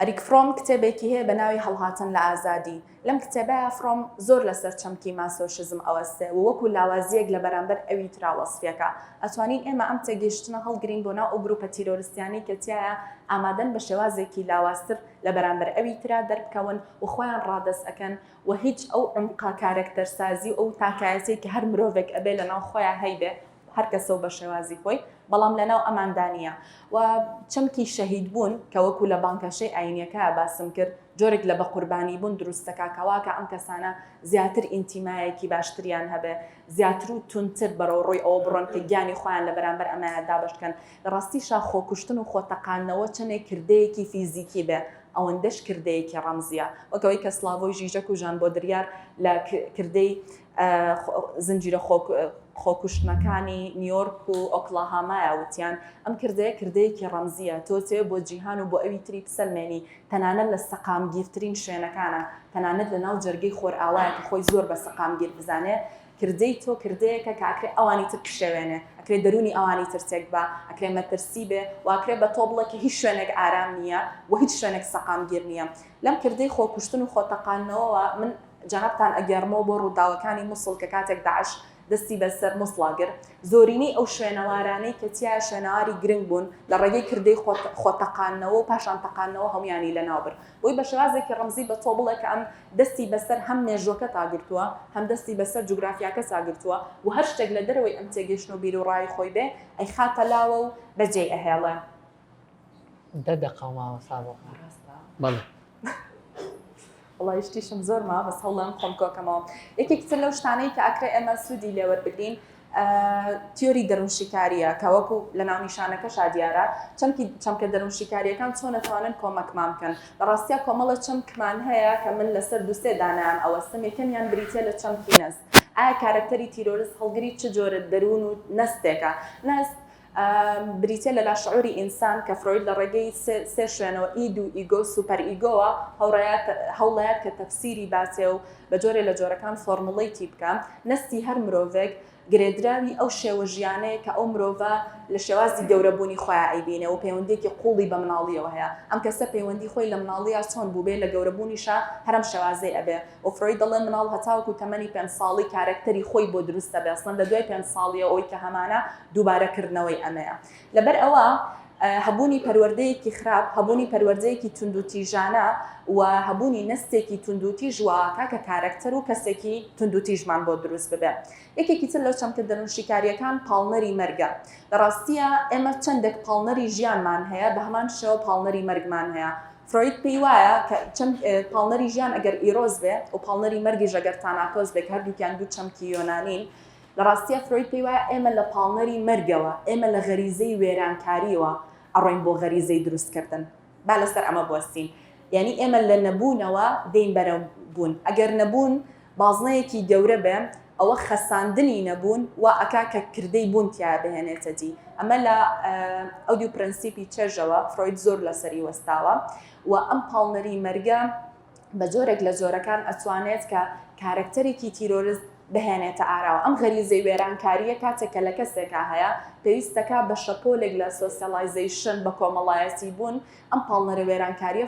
ئەریک فرۆم کتێبێکی هەیە بە ناوی هەڵهاتن لە ئازادی لەم کتێبەیە فرۆم زۆر لەسەر چەمکی ماسۆشزم ئەوەستێ و وەکو لاوازیەک لە بەرامبەر ئەوی تراوەسفیەکە ئەتوانین ئێمە ئەم تێگەیشتنە هەڵگرین بۆ ناو ئەو گروپە تیرۆریستیانی کە تایە ئامادەن بە شێوازێکی لاوازتر لە بەرامبەر ئەوی ترا دەربکەون و خۆیان ڕادەست ئەکەن و هیچ ئەو عمقا کارکتەرسازی ئەو تاکایەتی کە هەر مرۆڤێک ئەبێ لەناو خۆیان هەیبێ هەر کەسە و بە شێوازی خۆی بەڵام لەناو ئەماندانیە و چەمکی شەهید بوون کە وەکو لە بانکەشەی ئاینیەکە باسم کرد جۆرێک لە بە قوربانی بوون دروستەکەکەواکە ئەم کەسانە زیاتر ئینتیمایەکی باشتریان هەبێ زیاتر و تونتر بەرەو ڕووی ئەوە بڕۆن کە گیانی خۆیان لە بەرامبەر ئەمانە دابشکەن لە ڕاستیشا خۆکوشتن و خۆتەقانەوە چەندێک کردەیەکی فیزیکی بێ ئەوەندەش کردەیەکی ڕەمزیە وەکەوەی کە سلاڤۆی ژیژەک و ژان بۆدریار لە کردەی زنجیرە خۆکوشتنەکانی نیویۆرک و ئۆکلاهامایە وتیان ئەم کردەیەکی ڕەمزیە تۆ تێ بۆ جیهان و بۆ ئەوی تری بسەلمێنی تەنانەت لە سەقامگیرترین شوێنەکانە تەنانەت لە ناو جەرگەی خۆرئاوایە کە خۆی زۆر بە سەقامگیر بزانێ کردەی تۆ کردەیەکە کاکرێ ئەوانی تر پشەوێنێ ئەکرێ دەرونی ئەوانی تر تێک بە ئەکرێ مەترسی بێ واکرێ بە تۆ بڵێ کە هیچ شوێنێک ئارام نییە و هیچ شوێنێک سەقامگیر نییە لەم کردەی خۆکوشتن و خۆتەقانەوە من جەنابتان ئەگەرمەوە بۆ ڕووداوەکانی مووسڵ کە کاتێک داعش دەستی بەسەر مووسڵاگر زۆرینەی ئەو شوێنەوارانەی کە تیا شوێنەواری گرنگ بوون لە ڕێگەی کردەی خۆتەقانەوە و پاشان تەقانەوە هەمویانی لەناوبر بۆی بە شێوازێکی ڕەمزی بە تۆ بڵێ کە ئەم دەستی بەسەر هەم مێژوەکە تاگرتووە هەم دەستی بەسەر جوگرافیاکە تاگرتووە و هەر شتێک لە دەرەوەی ئەم تێگەیشتن و بیر و ڕای خۆی بێ ئەی خاتە لاوە و بەجێ ئەهێڵێ دەقەماوە ساڵ بەڵێ وڵای شتیشم زۆرما بەس هەوڵم خۆم کۆکەمەوە یەکێکتر لەو شتانەی کە ئەکرێ ئێمە سوودی لێوەربگرین تیۆری دەروونشیکاریە کە وەکو لە ناو نیشانەکە شادیارە چەمکە دەروونشیکاریەکان چۆن نەتوانن کۆمەکمان بکەن لە ڕاستیە کۆمەڵە چەمکمان هەیە کە من لەسەر دووسێ دانیان ئەوەستم یەکەمیان بریتە لە چەمکی نەست ئایا کارکتەری تیرۆریست هەڵگری چ جۆرە دەروون و نەستێکە نەست بریتە لە لاشعوری ئینسان کە فرۆید لە ڕێگەی سێ شوێنەوە ئید و ئیگۆ سوپەر ئیگۆوە هەوڵەیەت کە تەفسیری باسێ و بە جۆرێ لە جۆرەکان فۆرموڵەی تی بکە نەستی هەر مرۆڤێک گرێدراوی ئەو شێوە ژیانەیە کە ئەو مرۆڤە لە شێوازی گەورەبوونی خۆیان ئەیبینێ و پەیوەندێکی قوڵی بە مناڵیەوە هەیە ئەم کەسە پەیوەندی خۆی لە مناڵیە چۆن بوو بێ لە گەورەبوونیشا هەرم شێوازەی ئەبێ و فرۆید دەڵێ مناڵ هەتاوەکو تەمەنی 5 ساڵی کارکتەری خۆی بۆ دروستە بێ ئەسڵەن لە دوای 5 ساڵیە ئەوی کە هەمانە دووبارەکردنەوەی ئەمەیە لەبەر ئەوە هەبوونی پەروەردەیەکی خراپ هەبوونی پەروەردەیەکی توندوتیژانە و هەبوونی نەستێکی توندوتیژ واکە کە کارکتەر و کەسێکی توندوتیژمان بۆ دروست ببێ یەکێکی تر لەو چەمکە دەروونشیکاریەکان پاڵنەری مەرگە لە ڕاستیە ئێمە چەندێک پاڵنەری ژیانمان هەیە بە هەمان شێوە پاڵنەری مەرگمان هەیە فرۆید پێی وایە کە پاڵنەری ژیان ئەگەر ئیرۆز بێ و پاڵنەری مەرگی ژەگەر تاناکۆز بێ هەردووکیان دوو چەمکی یۆنانین لە ڕاستیە فرۆید پێی وایە ئێمە لە پاڵنەری مەرگەوە ئێمە لە غەریزەی وێرانکاریەوە ئەڕۆین بۆ غەریزەی دروستکردن با لەسەر ئەمە بوەستین یعنی ئێمە لە نەبوونەوە دەین بەرەو بوون ئەگەر نەبوون بازنەیەکی گەورە بێ ئەوە خەساندنی نەبوون و ئەکا کە کردەی بوون تیا بهێنێتە دی ئەمە لە ئەودیو پرەنسیپی چێژەوە فرۆید زۆر لەسەری وەستاوە و ئەم پاڵنەری مەرگە بە جۆرێک لە جۆرەکان ئەتوانێت کە کارکتەرێکی تیرۆریست بهێنێتە ئاراوە ئەم غەریزەی وێرانکاریە کاتێکە لە کەسێکا هەیە پێویستەکە بە شەپۆلێک لە سۆسیاڵایزیشن بە کۆمەڵایەتی بوون ئەم پاڵنەرە وێرانکاریە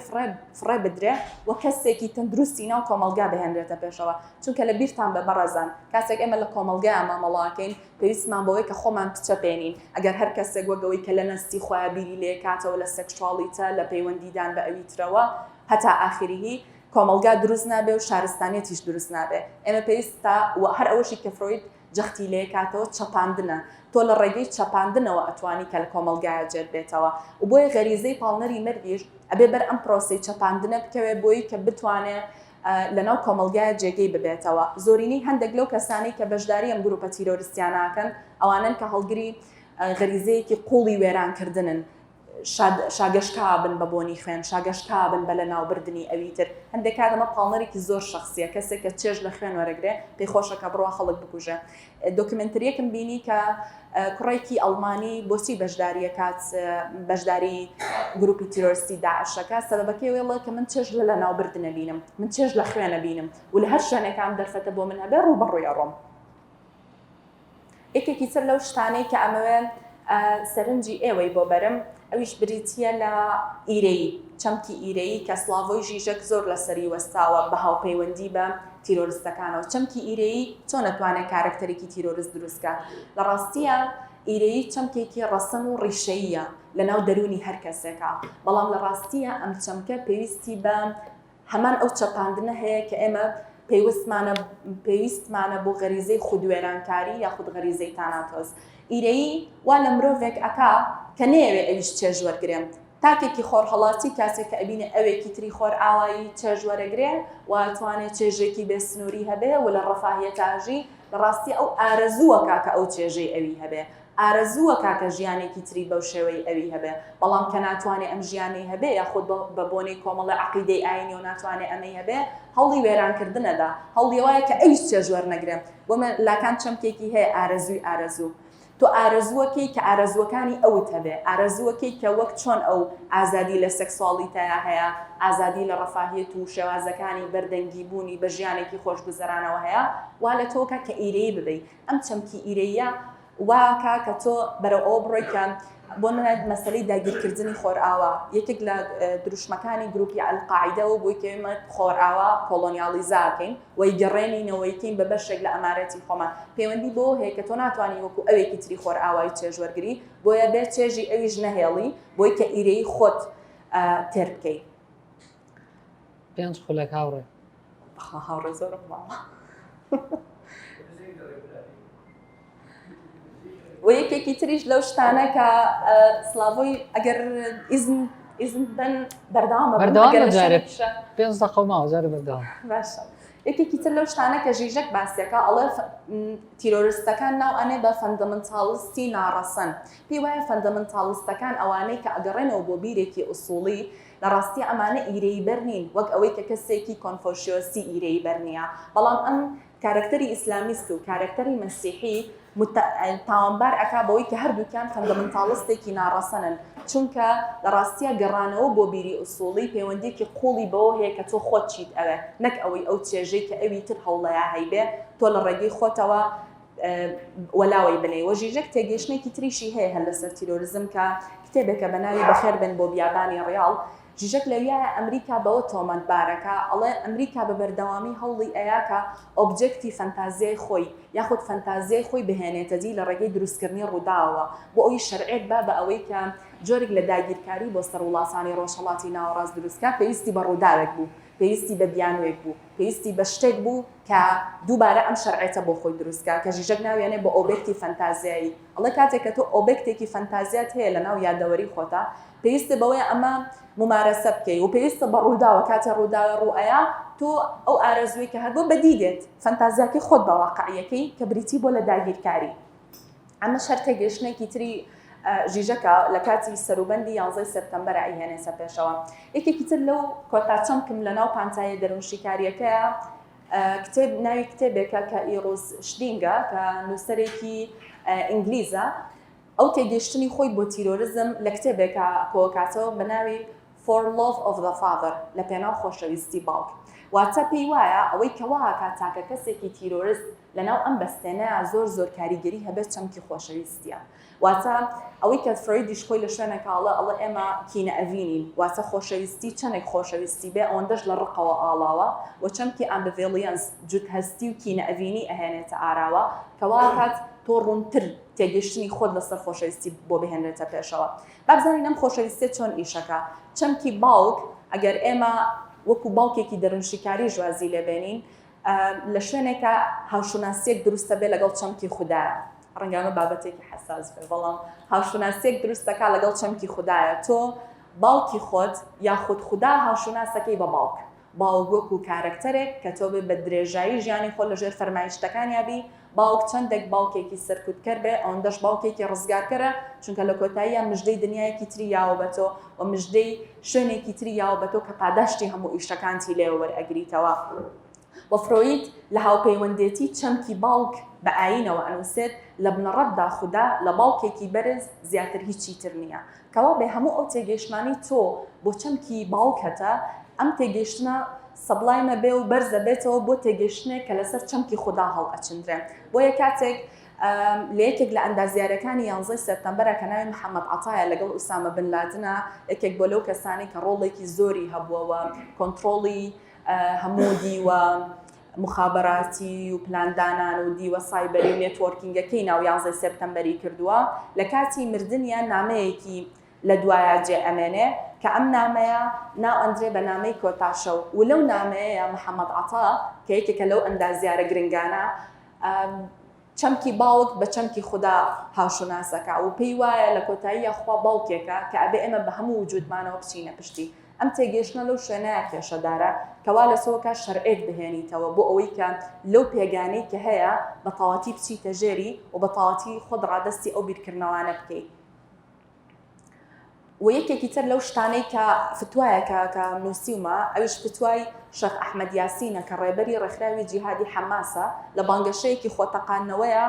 فڕێ بدرێ و کەسێکی تەندروستی ناو کۆمەلگا بهێنرێتە پێشەوە چونکە لە بیرتان بە بەڕەزان کاتێک ئێمە لە کۆمەلگای مامەڵاکەین پێویستمان بەوەی کە خۆمان پچەپێنین ئەگەر هەر کەسێک وەگەوەی کە لە نەستی خۆیان بیری لێ کاتەوە لە سێکشواڵیتە لە پەیوەندیدان بە ئەوی ترەوە هەتا ئاخریهی کۆمەلگا دروست نابێ و شارستانێتیش دروست نابێ ئێمە پێویستە هەر ئەوەشی کە فرۆید جەختی لێ کاتەوە چەپاندنە تۆ لە ڕێگەی چەپاندنەوە ئەتوانی کە لە کۆمەلگایە جێت بێتەوە و بۆیە غەریزەی پاڵنەری مردیش ئەبێ بەر ئەم پرۆسەی چەپاندنە بکەوێ بۆی کە بتوانێت لەناو کۆمەلگایە جێگەی ببێتەوە زۆرینی هەندێک لەو کەسانی کە بەشداری ئەم گروپە تیرۆریستیان ناکەن ئەوانن کە هەڵگری غەریزەیەکی قوڵی وێرانکردنن شاگەشتکا بن بە بۆنی خوێن شاگەشتکا بن بە لە ناوبردننی ئەوی تر هەندێک کاتەمە پاڵنەرێکی زۆر شخصیە کەسێک کە چێژ لە خوێن وەرەگرێ پێی خۆشەکە بڕوا خەڵک بکوژە دۆکمنتریەکم بینی کە کوڕێکی ئەڵمانی بۆچی بەشداریە کات بەشداری گروپی تیرۆریستی داعشەکە سەبەبەکەی وێڵە کە من چێژ لە ناوبردنە بینم من چێژ لە خوێنە بینم و لە هەر شوێنێکام دەرفەتە بۆ من هەبێ ڕوو بەڕووی ڕۆم یەکێکی تر لەو شتانەی کە ئەمەوێن سەرنجی ئێوەی بۆ بەرم ئەویش بریتە لە ئیرەی چەمکی ئیرەی کە سلاڤۆی ژیژەک زۆر لەسەری وەستاوە بە هاوپەیوەندی بە تیرۆریستەکانەوە چەمکی ئیرەی چۆن نەتوانێت کارکتەرێکی تیرۆریست دروستکە لە ڕاستیە ئیرەی چەمکێکی ڕەسەن و ڕیشەیە لە ناو دەرونی هەر کەسێکە بەڵام لە ڕاستیە ئەم چەمکە پێویستی بە هەمان ئەو چەپاندنە هەیە کە ئێمە پێویستمانە بۆ غەریزەی خودوێرانکاری یاخود غەریزەی تاناتۆز ئیرەی وا لە مرۆڤێک ئەکا کە نەیەوێ ئەویش چێژ وەرگرێن تاکێکی خۆرهەڵاتی کاتێک کە ئەبینێ ئەوێکی تری خۆر ئاوایی چێژ وەرەگرێ واتوانێت چێژێکی بێسنووری هەبێ و لە ڕەفاهیەتاژی لە ڕاستی ئەو ئارەزووە کاکە ئەو چێژەی ئەوی هەبێ ئارەزووە کاکە ژیانێکی تری بەو شێوەی ئەوی هەبێ بەڵام کە ناتوانێت ئەم ژیانەی هەبێ یاخود بە بۆنەی کۆمەڵە عەقیدەی ئاینی و ناتوانێت ئەمەی هەبێ هەوڵی وێرانکردنەدا هەوڵی وایە کە ئەویش چێژ وەرنەگرێ بۆمە لاکان چەمکێکی هەیە ئارەزووی ئارەزوو تۆ ئارەزووەکەی کە ئارەزوەکانی ئەوت هەبێ ئارەزووەکەی کە وەک چۆن ئەو ئازادی لە سێکسواڵیتەیە هەیە ئازادی لە ڕەفاهیەت و شێوازەکانی بەردەنگی بوونی بە ژیانێکی خۆشگوزەرانەوە هەیە وا لە تۆکە کە ئیرەی ببەی ئەم چەمکی ئیرەیە واکە کە تۆ بەرەو ئەو بڕۆیکەن بۆ نەت مەسەلەی داگیرکردنی خۆرئاوا یەکێک لە دروشمەکانی گروپی ئەلقاعیدەوە بۆی کە ئێمە خۆرئاوا کۆڵۆنیالیزاکەین وەی گەڕێنینەوەیکەین بە بەشێک لە ئەمارەتی خۆمان پەیوەندی بۆ هەیە کە تۆ ناتوانانی وەکو ئەوێکی تری خۆرئاوای چێژ وەرگری بۆیە بێت چێژی ئەویش نەهێڵی بۆی کە ئیرەی خۆت تێر بکەیت پێنج خولەک هاوڕێ هاوڕێ زۆرم ماوە و یەکێکی تریش لەو شتانە کە سلاڤۆی ئەگەر ئیزن بن بەردەوامە پێنج دەقە ماوە جارێ بەردەوام باشە یەکێکی تر لەو شتانە کە ژیژەک باسیەکە ئەڵێ تیرۆریستەکان ناو ئەنێ بە فەندەمنتاڵستی ناڕەسەن پێی وایە فەندەمنتاڵستەکان ئەوانەی کە ئەگەڕێنەوە بۆ بیرێکی ئوسوڵی لە ڕاستی ئەمانە ئیرەی بەرنین وەک ئەوەی کە کەسێکی کۆنفۆشیۆسی ئیرەی بەرنیە بەڵام ئەم کارکتەری ئیسلامیست و کارکتەری مەسیحی تاوانبار ئەکا بەوەی کە هەردووکیان فەندەمنتاڵستێکی ناڕەسەنن چونکە لە ڕاستیە گەڕانەوە بۆ بیری ئوسوڵی پەیوەندێکی قوڵی بەوە هەیە کە تۆ خۆت چیت ئەوێ نەک ئەوەی ئەو چێژەی کە ئەوی تر هەوڵەیە هەیبێ تۆ لە ڕێگەی خۆتەوە وەلاوی بنێ وەژیژەک تێگەشتێکی تریشی هەیە هەر لەسەر تیرۆریزم کە کتێبێکە بە ناوی بەخێر بن بۆ بیابانی ڕیاڵ ژیژەک لەویایە ئەمریکا بەوە تۆمەتبارەکە ئەڵێ ئەمریکا بە بەردەوامی هەوڵی ئەیاکە ئۆبجێکتی فەنتازیای خۆی یاخود فەنتازیای خۆی بهێنێتە دی لە ڕێگەی دروستکردنی ڕووداوە بۆ ئەوی شەرعێت بە ئەوەی کە جۆرێک لە داگیرکاری بۆ سەروڵاتانی ڕۆژهەڵاتی ناوەڕاست دروستکە پێویستی بە ڕووداوێک بوو پێویستی بە بیانوێک بوو پێویستی بە شتێک بوو کە دووبارە ئەم شەرعێتە بۆ خۆی دروستکە کە ژیژەک ناویانێ بۆ ئۆبێکتی فەنتازیایی ئەڵێ کاتێک کە تۆ ئۆبێکتێکی فەنتازیات هەیە لە ناو یادەوەری خۆتە پێویستە بەوەی ئەمە ممارەسە بکەی و پێویستە بە ڕووداوە کاتە ڕووداوە ڕوئەیە تۆ ئەو ئارەزووی کە هەر بۆ بەدیدێت فەنتازیاکەی خۆت بە واقعیەکەی کە بریتی بۆ لە داگیرکاری ئەمە شەرتە گەشتێکی تری ژیژەکە لە کاتی سەروبەندی 11 سپتەمبەر ئەیهێنێسە پێشەوە یەکێکی تر لەو کۆتاچەمکم لە ناو پانتایە دەروونشیکاریەکەیە کتێب ناوی کتێبێکە کە ئیڕۆز شدینگە کە نووسەرێکی ئینگلیزە ئەو تێگەشتنی خۆی بۆ تیرۆریزم لە کتێبێکە کۆکاتەوە بە ناوی For Love of the Father لە پێناو خۆشەویستی باوک واتە پێی وایە ئەوەی کەوا کاتاکە کەسێکی تیرۆریست لەناو ئەم بەستێنەیە زۆر کاریگەری هەبێت چەمکی خۆشەویستیە. واتە ئەوەی کە فرۆیدیش خۆی لە شوێنێکاڵە ئەڵە ئێمە کینە ئەڤینین، واتە خۆشەویستی چەندێک خۆشەویستی بێ ئەوەندەش لە ڕقەوە ئاڵاوە و چەمکی ئەمبڤێڵیەنس جوت هەستی و کینە ئەڤینی ئەهێنێتە ئاراوە کەوا کات تۆ ڕوونتر تێگەشتنی خۆت لەسەر خۆشەویستی بۆ بهێنرێتە پێشەوە. با بزانین ئەم خۆشەویستێ چۆن ئیشەکە. چەمکی باوک ئەگەر ئێمە وەکو باوکێکی دەرونشیکاری ژوازی لێبێنین لە شوێنێکە هاوشناسیەک دروستە بێ لەگەڵ چەمکی خوددایە. ڕەنگانە بابەتێکی حساس بێ، بەڵام هاوشناسیەک دروستەکە لەگەڵ چەمکی خوددایە. تۆ باوکی خۆت یاخود خوددا هاوشناسەکەی بە باوک وەکو کارکتەرێک کە تۆ بێ بە درێژایی ژیانی خۆ لەژێر فەرمایشتەکانیابی. باوک چەندێک باوکێکی سەرکوتکەر بێ ئەوەندەش باوکێکی ڕزگارکەرە، چونکە لە کۆتاییە مژدەی دنیایەکی تری یاوە بە تۆ و مژدەی شوێنێکی تری یاوە بە تۆ کە پاداشتی هەموو ئیشەکانتی لێوە وەرئەگریتەوە. و فرۆید لە هاوپەیوەندێتی چەمکی باوک بە ئاینەوە ئەنووسێت لە بنەڕەتدا خوددا لە باوکێکی بەرز زیاتر هیچی تر نییە، کەوا بێ هەموو ئەو تێگەیشتمانی تۆ بۆ چەمکی باوکەتە ئەم تێگەیشتنە سەبڵایمە بێ و بەرزە بێتەوە بۆ تێگەشتنێک کە لەسەر چەمکی خوددا هەڵ ئەچندرێ. بۆیە کاتێک لە یەکێک لە ئەندازیارەکانی 11 سپتەمبەرە کە ناوی محەممەد عەتایە لەگەڵ ئوسامە بن لادنە، یەکێک بۆ لەو کەسانی کە ڕۆڵێکی زۆری هەبووەوە کۆنتڕۆڵی هەموو دیوە مخابراتی و پلاندانان و دیوە سایبەری و نێتوۆرکینگەکەی ناو 11 سپتەمبەری کردووە. لە کاتی مردنیان نامەیەکی لە دوایە جێ ئەمێنێ کە ئەم نامەیە ناو ئەندرێ بە نامەی کۆتاشە و لەو نامەیە محەممەد عەتا کە یەکێکە لەو ئەندازیارە گرنگانە چەمکی باوک بە چەمکی خوددا هاوشناسەکە و پێی وایە لە کۆتاییە خوا باوکێکە کە ئەبێ ئێمە بە هەموو وجودمانەوە بچینە پشتی. ئەم تێگەیشتنە لەو شوێنەیە کێشەدارە کەوا لە سۆکە شەرعێک بهێنیتەوە بۆ ئەوەی کە لەو پێگانەی کە هەیە بە تەواتی بچیتە ژێری و بە تەواتی خۆت ڕادەستی ئەو بیرکردنەوانە بکەیت. و یەکێکی تر لەو شتانەی کە فتوایە کە نووسیومە ئەویش فتوای شەخ ئەحمەد یاسینە کە ڕێبەری ڕێکخراوی جیهادی حەماسە لە بانگەشەیەکی خۆتەقانەوەیە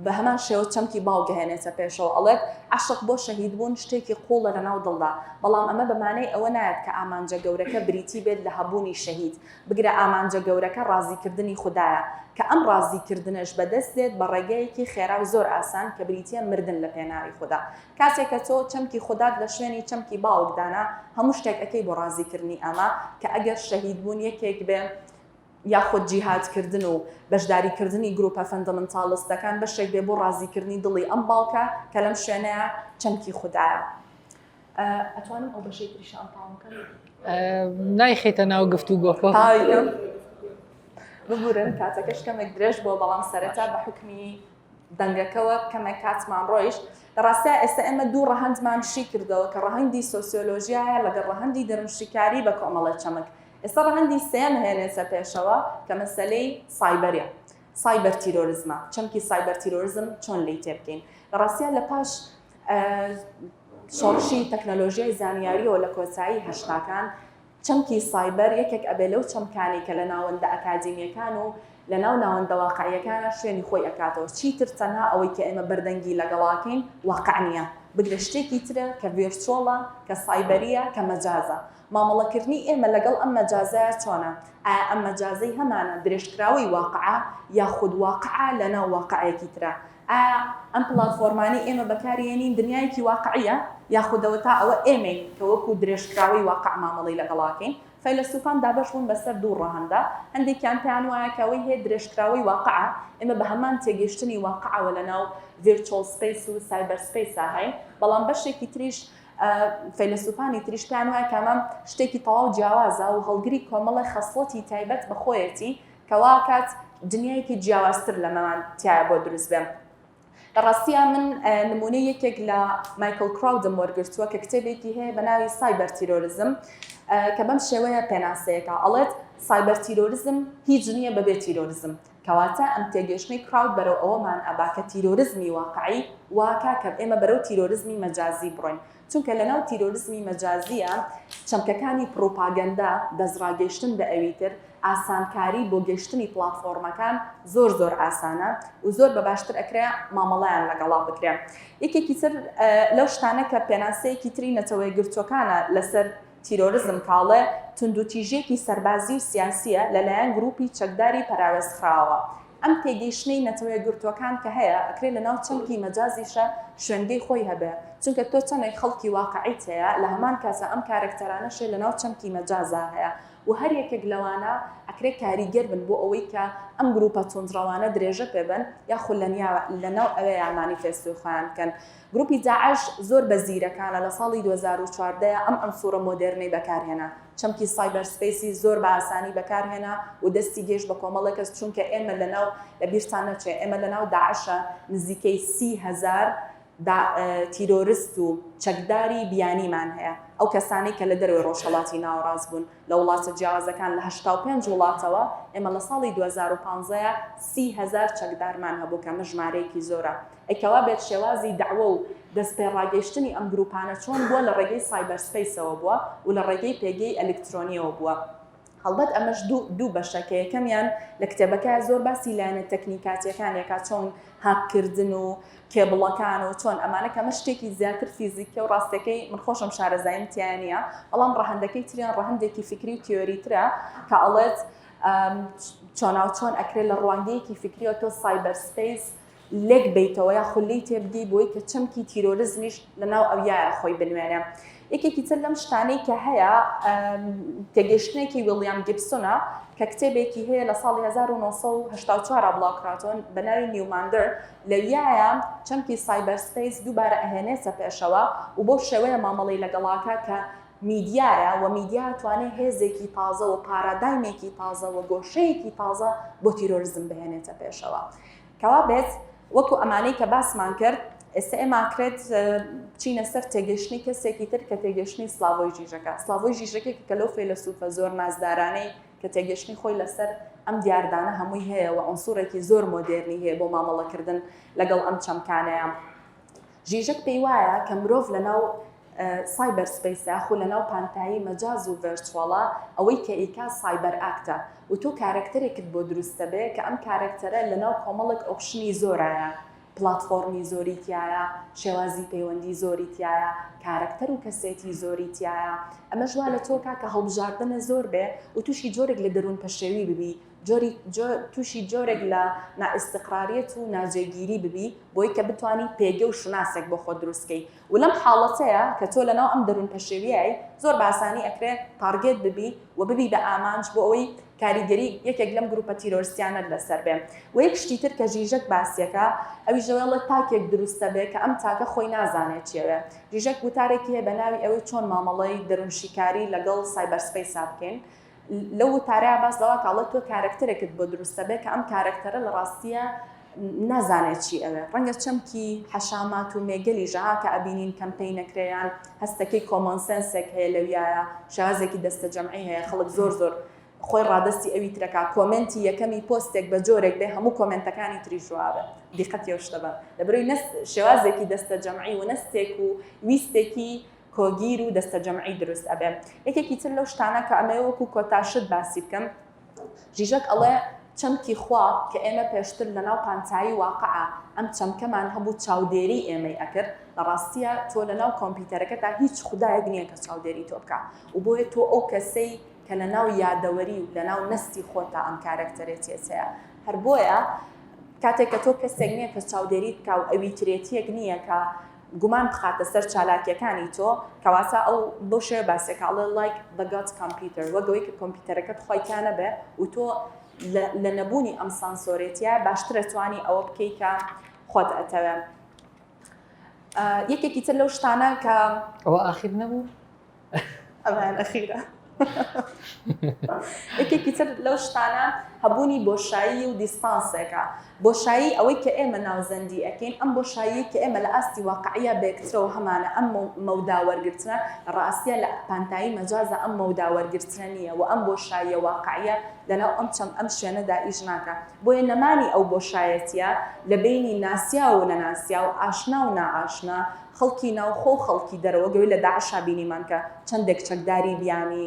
بە هەمان شێوە چەمکی باوک هێنێتە پێشەوە. ئەڵێت عاشق بۆ شەهیدبوون شتێکی قوڵە لەناو دڵدا، بەڵام ئەمە بەمانەی ئەوە نایەت کە ئامانجە گەورەکە بریتی بێت لە هەبوونی شەهید. بگرە ئامانجە گەورەکە ڕازیکردنی خوددایە کە ئەم ڕازیکردنش بەدەست دێت بە ڕێگەیەکی خێرا و زۆر ئاسان کە بریتە مردن لە پێناوی خوددا. کاتێککە تۆ چەمکی خوددات لە شوێنی چەمکی باوکدانا هەموو شتێک ئەەکەی بۆ ڕازیکردنی ئەمە کە ئەگەر شەهیدبوون یەکێک بێ یاخود جیهادکردن و بەشداریکردنی گروپە فەندەمنتاڵستەکان بەشێک بێ بۆ ڕازیکردنی دڵی ئەم باوکە کە لەم شوێنەیە چەمکی خوددایە. ئەتوانم ئەو بەشەی تریشان تاوامکەم؟ نایخێتە ناو گفتوگۆکە ببورن کاتەکەش کەمێک درێژ بۆ، بەڵام سەرەتا بە حکمی دەنگەکەوە کەمێک کاتمان ڕۆیشت. لە ڕاستە ئێستا ئێمە دوو ڕەهەندمان شی کردەوە کە ڕەهەندی سۆسیۆلۆژیایە لەگەڵ ڕەهەندی دەرونشیکاری بە کۆمەڵە چەمک. ئێستا ڕەهەندی سێم هێنێتە پێشەوە کە مەسەلەی سایبەریە، سایبەر تیرۆریزمە، چەمکی سایبەر تیرۆریزم چۆن لی تێبکەین. لە ڕاستیە لە پاش شۆڕشی تەکنەلۆژیای زانیاریەوە لە کۆچایی هەشتاکان چەمکی سایبەر یەکێک ئەبێ لەو چەمکانی کە لە ناوەندە ئەکادیمیەکان و لە ناو ناوەندە واقعیەکانە شوێنی خۆی ئەکاتەوە. چیتر تەنها ئەوەی کە ئێمە بەردەنگی لەگەڵاکەین واقع نییە، بگرە شتێکی ترە کە ڤێرچۆڵە، کە سایبەریە، کە مەجازە. مامەڵەکردنی ئێمە لەگەڵ ئەم مەجازەیە چۆنە؟ ئایا ئەم مەجازەی هەمانە درێژکراوی واقعە یاخود واقعە لە ناو واقعەیەکی ترە؟ ئایا ئەم پلاتفۆرمانی ئێمە بەکارهێنین دنیایەکی واقعیە یاخودەوە تا ئەوە ئێمەین کە وەکو درێژکراوی واقع مامەڵی لەگەڵاکەین؟ فەیلسوفان دابەش بوون بەسەر دوو ڕەهەندە. هەندێکیان پێیان وایە کە ئەوەی هەیە درێژکراوی واقعە، ئێمە بە هەمان تێگەیشتنی واقعەوە لە ناو ڤیرچوەڵ سپەیس و سایبەر سپەیسا هەین. بەڵام بەشێکی تریش فەیلسوفانی تریش پێیان وایە کە ئەمە شتێکی تەواو جیاوازە و هەڵگری کۆمەڵی خەسڵەتی تایبەت بە خۆیەتی کەوا کات دنیایەکی جیاوازتر لەمەمان تایە بۆ دروست بێن. لە ڕاستیە من نمونە یەکێک لە مایکل کراودم وەرگرتووە کە کتێبێکی هەیە بە ناوی سایبەر تیرۆریزم کە بەم شێوەیە پێناسەیەەکە. ئەڵێت سایبەر تیرۆریزم هیچ نییە بەبێ تیرۆریزم، کەواتە ئەم تێگەشتنی کراود بەرەو ئەوەمان ئەبا کە تیرۆریزمی واقعی واکە کە ئێمە بەرەو تیرۆریزمی مەجازی بڕۆین. چونکە لەناو تیرۆریزمی مەجازیە چەمکەکانی پرۆپاگەندا دەستڕاگەشتن بە ئەویتر ئاسانکاری بۆ گەشتنی پلاتفۆرمەکان زۆر ئاسانە و زۆر بە باشتر ئەکرێ مامەڵەیان لەگەڵا بکرێن. یەکێکی تر لەو شتانە کە پێناسەیەکی تری نەتەوەی گرتوەکانە لەسەر تیرۆریزم کاڵێ توندوتیژێکی سەربازی و سیاسیە لەلایەن گروپی چەکداری پەراوێزخراوە. ئەم تێگەیشتنەی نەتەوەیە گرتوەکان کە هەیە ئەکرێت لە ناو چەمکی مەجازیشە شوێنگەی خۆی هەبێ، چونکە تۆ چەندێک خەڵکی واقعیت هەیە لە هەمان کاسە ئەم کارکتەرانەشێ لە ناو چەمکی مەجازا هەیە و هەر یەکێک لەوانە ئەکرێت کاریگەر بن بۆ ئەوەی کە ئەم گروپە تونندڕەوانە درێژە پێبن یاخو لە ناو ئەوەیە مانیفێستۆی خۆیان بکەن. گروپی داعش زۆر بەزیرەکانە لە ساڵی 2014 ئەم ئەنسوورە مۆدێرنەی بەکارهێنا، چەمکی سایبەر سپیسی زۆر بە ئاسانی بەکارهێنا و دەستی گەشت بە کۆمەڵێک کەس، چونکە ئێمە لەناو لە بیرتان نەچێ ئێمە لەناو داعشە نزیکەی 30,000 تیرۆریست و چەکداری بیانیمان هەیە، ئەو کەسانی کە لە دەروی ڕۆژهەڵاتی ناوەڕاست بوون لە وڵاتە جیاوازەکان لە 85 وڵاتەوە ئێمە لە ساڵی 2015 30,000 چەکدارمان هەبوو کە ژمارەیەکی زۆرە. ئەیکەوا بێت شێوازی داوە و دەستپێڕاگەیشتنی ئەم گروپانە چۆن بووە لە ڕێگەی سایبەر سپیسەوە بووە و لە ڕێگەی پێگەی ئەلکترۆنیەوە بووە. هەڵبەت ئەمەش دوو بەشەکە، یەکەمیان لە کتێبەکە زۆر باسی لایەنە تەکنیکاتیەکانێکا چۆن هاکردن و کێبڵەکان و چۆن ئەمانە کەمە شتێکی زیاتر فیزیکە و ڕاستەکەی من خۆشم شارەزایم تیانە، بەڵام ڕەهەندەکەی تریان ڕەهەندێکی فکری و تیۆریترە کە ئەڵێت چۆن ئەکرێت لە ڕوانگەیەکی فکریەوە تۆ سایبەر سپیس لێک بیتەوە یا خولی تێبگەی بۆی کە چەمکی تیرۆریزمیش لەناو ئەویایە خۆی بنوێنێ. یەکێکی تر لەم شتانەی کە هەیە تێگەشتنێکی ویلیام گیبسونە کە کتێبێکی هەیە لە ساڵی 1984 بڵاوکراتۆن بە ناوی نیوماندر، لەویایە چەمکی سایبەر سپیس دووبارە ئەهێنێتە پێشەوە و بۆ شێوەیە مامەڵی لەگەڵاکە کە میدیایە و میدیا توانێت هێزێکی تازە و پارادایمێکی تازە و گۆشەیەکی تازە بۆ تیرۆریزم بهێنێتە پێشەوە. کەوا بێت وەکو ئەمانەی کە باسمان کرد، ئێستا ئێماکرێت بچینە سەر تێگەشتنی کەسێکی تر کە تێگەشتنی سلااوی ژیژەکە. سلااوی ژیژەکێک کە لەو فەیلسوفە زۆر نازدارانەی کە تێگەشتنی خۆی لەسەر ئەم دیاردانە هەمووی هەیە و ئەنسوورێکی زۆر مۆدێرنی هەیە بۆ مامەڵەکردن لەگەڵ ئەم چەمکانەیە. ژیژەک پێی وایە کە مرۆڤ لەناو سایبەر سپیسە خۆ لەناو پانتایی مەجاز و ڤێرچوەڵە ئەوەی کە ئیکا سایبەر ئاکتە و تۆ کارکتەرێکت بۆ دروستە بێ کە ئەم کارکتەرە لەناو کۆمەڵک ئۆپشنی زۆرایە، پلاتفۆرمی زۆری تایە، شێوازی پەیوەندی زۆری تایە، کارکتەر و کەسێتی زۆری تایە. ئەمە ژوا لە تۆکە کە هەڵبژاردنە زۆر بێ و تووشی جۆرێک لە دەروون پەشێوی ببی، تووشی جۆرێک لە نائستقراریەت و ناجێگیری ببی بۆی کە بتوانی پێگە و شوناسێک بۆ خۆ دروستکەی و لەم حاڵەتەیە کە تۆ لەناو ئەم دەروون پەشێویایی زۆر باسانی ئەکرێت تارگێت ببی و ببی بە ئامانج بۆ ئەوەی کاریگەری یەکێک لەم گروپە تیرۆریستیانت لەسەر بێ. و یەک شتی تر کە ژیژەک باسیەکە ئەوی ژەوێڵە تاکێک دروستە بێ کە ئەم تاکە خۆی نازانێت چێوێ. ژیژەک وتارێکی هەیە بە ناوی ئەوەی چۆن مامەڵەی دەروونشیکاری لەگەڵ سایبەر سپیسا بکەین. لەو وتارەیە باس دەوا کاڵێت تۆ کارکتەرێکت بۆ دروستە بێ کە ئەم کارکتەرە لە ڕاستیە نازانێت چی ئەوێ. ڕەنگە چەمکی حەشامات و مێگەلی ژەها کە ئەبینین کەمپەی نەکرێیان هەستەکەی کۆمۆنسەنسێک هەیە لەویایە، شێوازێکی دەستە جەمعی هەیە، خەڵک زۆر خۆی ڕادستی ئەوی ترەکە کۆمنتی یەکەمی پۆستێک بە جۆرێک بێ هەموو کۆمنتەکانی تریشوابێ. دیقەتی ئەوشتە بە لەبەرەوەی شێوازێکی دەستە جەمعی و نەستێک و ویستێکی کۆگیر و دەستە جەمعی دروست ئەبێ. یەکێکی تر لەو شتانە کە ئەمە وەکو کۆتاشت باسی بکەم، ژیژەک ئەڵێ چەمکی خوا کە ئێمە پێشتر لەناو پانتایی واقعە ئەم چەمکەمان هەبوو چاودێری ئێمەی ئەکرد، لە ڕاستیە تۆ لەناو کۆمپیوتەرەکە تا هیچ خودایەک نییە کە چاودێری تۆ بکە و بۆیە تۆ ئەو کەسەی کە لەناو یادەوەری و لەناو نستی خۆتە ئەم کارکتەرێتیە هەیە. هەر بۆیە کاتێک کە تۆ کەسێک نییە کە چاودێریت بکە و ئەوی ترێتیەک نییە کە گومان بخاتە سەر چالاکیەکانی تۆ کەواتە ئەو بۆ شێ باسێکاڵێ لایک the God computer وەگەوەی کە کۆمپیوتەرەکەت خۆیتیانە بێ و تۆ لە نەبوونی ئەم سانسۆرێتیە باشترە توانی ئەوە بکەی کە خۆت ئەتەوێ. یەکێکی تر لەو شتانە کە ئەوە ئاخیر نەبوو ئەمان ئەخیرە. یەکێکی تر لەو شتانە هەبوونی بۆشایی و دیستانسێکە. بۆشایی ئەوەی کە ئێمە ناوزەندی ئەکەین، ئەم بۆشایی کە ئێمە لە ئاستی واقعیە بێکترەوە هەمانە ئەم مەوداوەرگرتنە ڕاستیە لە پانتایی مەجازە ئەم مەوداوەرگرتنە نییە و ئەم بۆشاییە واقعیە لەناو ئەم شوێنەدا ئیش ناکە. بۆیە نەمانی ئەو بۆشایەتیە لە بینی ناسیا و نەناسیا و ئاشنا و نائاشنا، خەڵکی ناوخۆ و خەڵکی دەرەوە گەوێ لە داعشا بینیمان کە چەندێک چەکداری بیانی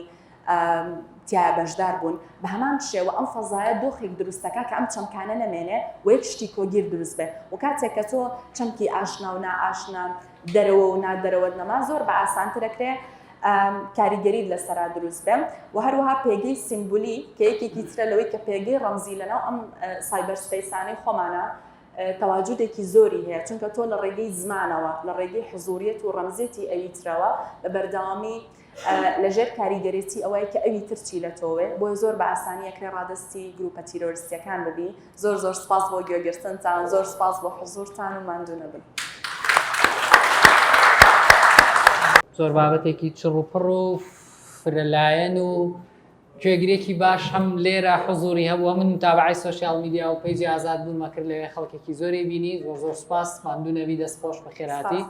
تیا بەشدار بوون. بە هەمان شێوە ئەم فەزایە دۆخێک دروستەکە کە ئەم چەمکانە نەمێنێ و یەک شتی کۆگیر دروست بێ و کاتێک کە تۆ چەمکی ئاشنا و نائاشنا دەرەوە و نادەرەوەت نەما زۆر بە ئاسانتر دەکرێت کاریگەری لەسەرا دروست بێ و هەروەها پێگەی سیمبولی کە یەکێکی ترە لەوەی کە پێگەی ڕەمزی لەناو ئەم سایبەر سپەیسانەی خۆمانە تەواجودێکی زۆری هەیە چونکە تۆ لە ڕێگەی زمانەوە لە ڕێگەی حزوریەت و ڕەمزێتی ئەوی ترەوە بە بەردەوامی لەژێر کاریگەرێتی ئەوەی کە ئەوی ترچی لە تۆوێ بۆ زۆر بە ئاسانیەکرێ ڕادستی گروپە تیرۆریستیەکان ببی. زۆر سپاس بۆ گوێگرتنتان، زۆر سپاس بۆ حزورتان و ماندوو نەبن. زۆر بابەتێکی چڕ و پڕ و فرەلایەن و گوێگرێکی باش هەم لێرە حزوری هەبووە. من متابعی سۆشیال میدیا و پەیجی ئازاد بوومە کرد لەوێ خەڵکێکی زۆری بینی. زۆر سپاس، ماندوو نەبی، دەستخۆش بە خێراتی.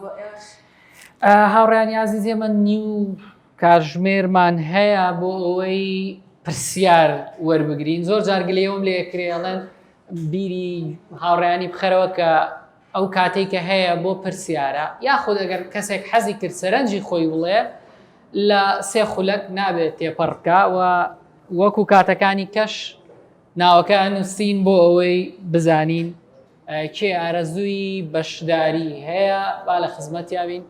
هاوڕێیانی عەزیزی من نیو کاتژمێرمان هەیە بۆ ئەوەی پرسیار وەربگرین. زۆر جار گلەیەوەم لێ کرێڵێن بیری هاوڕێیانی بخەرەوە کە ئەو کاتێک کە هەیە بۆ پرسیارە یاخود ئەگەر کەسێک حەزی کرد سەرنجی خۆی بڵێ لە سێ خولەک نابێت تێپەڕکە و وەکو کاتەکانی کەش ناوەکە ئەنووسین بۆ ئەوەی بزانین کێ ئارەزووی بەشداری هەیە. با لە خزمەتیا بین.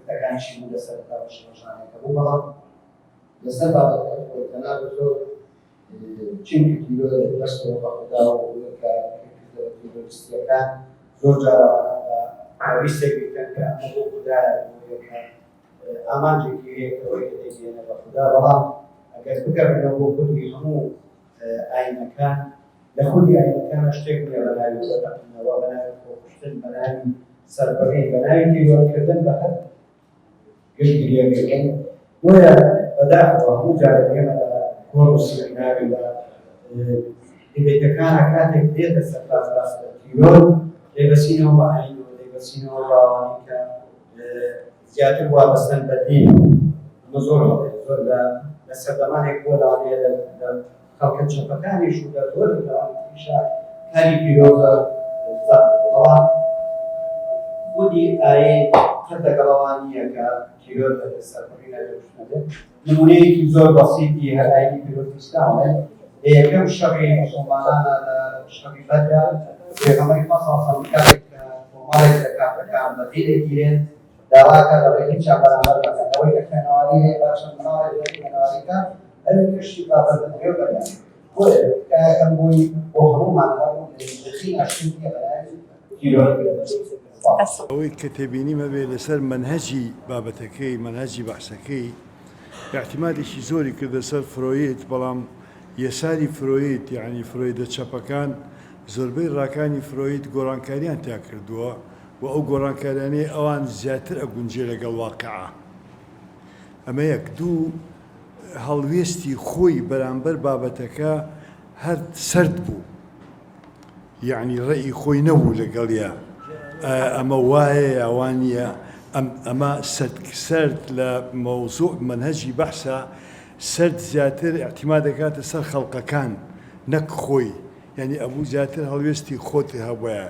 تەکانشی بوو لەسەر ڕۆژانەکە بوو بەڵام لەسەر بابەتەکە زۆر چینی کیلۆ دەستەوە بەخدا و تیرۆریستیەکان زۆر جار ویستێک بکەن کە ئەمە بۆ خوددایە ئامانجێکی هەیە کەەوەی دەیگەێنە بە خوددا بەڵام ئەگەر بگەڕێنەوە بۆ خودی هەموو ئاینەکان لە خودی ئاینەکانە شتێک نیە بە ناوی وەتەقینەوە بە ناوی خۆکوشتن بە ناوی سەربەڕین بە ناوی تیرۆرکردن بە هەر گرێگرێن وە بەداخەوە هەموو جارێک ئێمە لە کۆڕ و سێمیناری لە دیبێتەکانە کاتێک دێتە سەر باس لە تیرۆر دەیبەچینەوە بە ئاینەوە دەیبەچینەوە بە ئەوانەی کە زیاتر وابەستەن بە دین. ئەمە زۆر زۆر لە سەردەمانێک بۆ لەوانەیە لە خەڵکە چەپەکانیش و لە زۆر لەوانەیە کاری پیرۆزە بەڵام خودی ئایێ قەت لەگەڵەوە نییە کە تیرۆر سەربەڕین نەدەوشتنەبێت. نمونەیەکی زۆر بەسیطی هەر ئاینی پیرۆزی ئیسلامە لە یەکەم شەڕی موسڵمانانە لە شەڕی بەدر پێغەمبەری خوا صلی الله علیه و سلم کاتێک کە کۆمەڵێک لە کافرەکان بەدیرێکگیرێن داواکە لە ڕێگەی چا بەرامبەر بکەن ئەوەی کە خوێنەواری هەیە باشە مناڵێک لە خوێنەواریەکە ئەوی کەشتی بابەت بەدرێ بەریان کایەکەم بووی بۆ هەموومان دەخی ئاشتیە بەلای تیرۆر ئەوەی کە تێبینی مەبێ لەسەر منهەجی بابەتەکەی منهەجی بەحسەکەی احتیمادێکی زۆری کردە سەر فرۆید بەڵام یەساری فرۆید یعنی فرۆیدە چەپەکان زۆربەی ڕاکانی فرۆید گۆڕانکاریان تا کردووە و ئەو گۆڕانکاریانەی ئەوان زیاتر ئەگونجێ لەگەڵ واقعە. ئەمە یەک دوو هەڵوێستی خۆی بەرامبەر بابەتەکە هەر سرد بوو یعنی ڕێی خۆی نەبوو لەگەڵیە ئەمە وایە ئەوانە ئەمە سرد لە مەوزوع منهەجی بەحسە سرد زیاتر احتیما دەکاتە سەر خەڵقەکان نەک خۆی یعنی ئەبوو زیاتر هەڵوێستی خۆت هەبووە.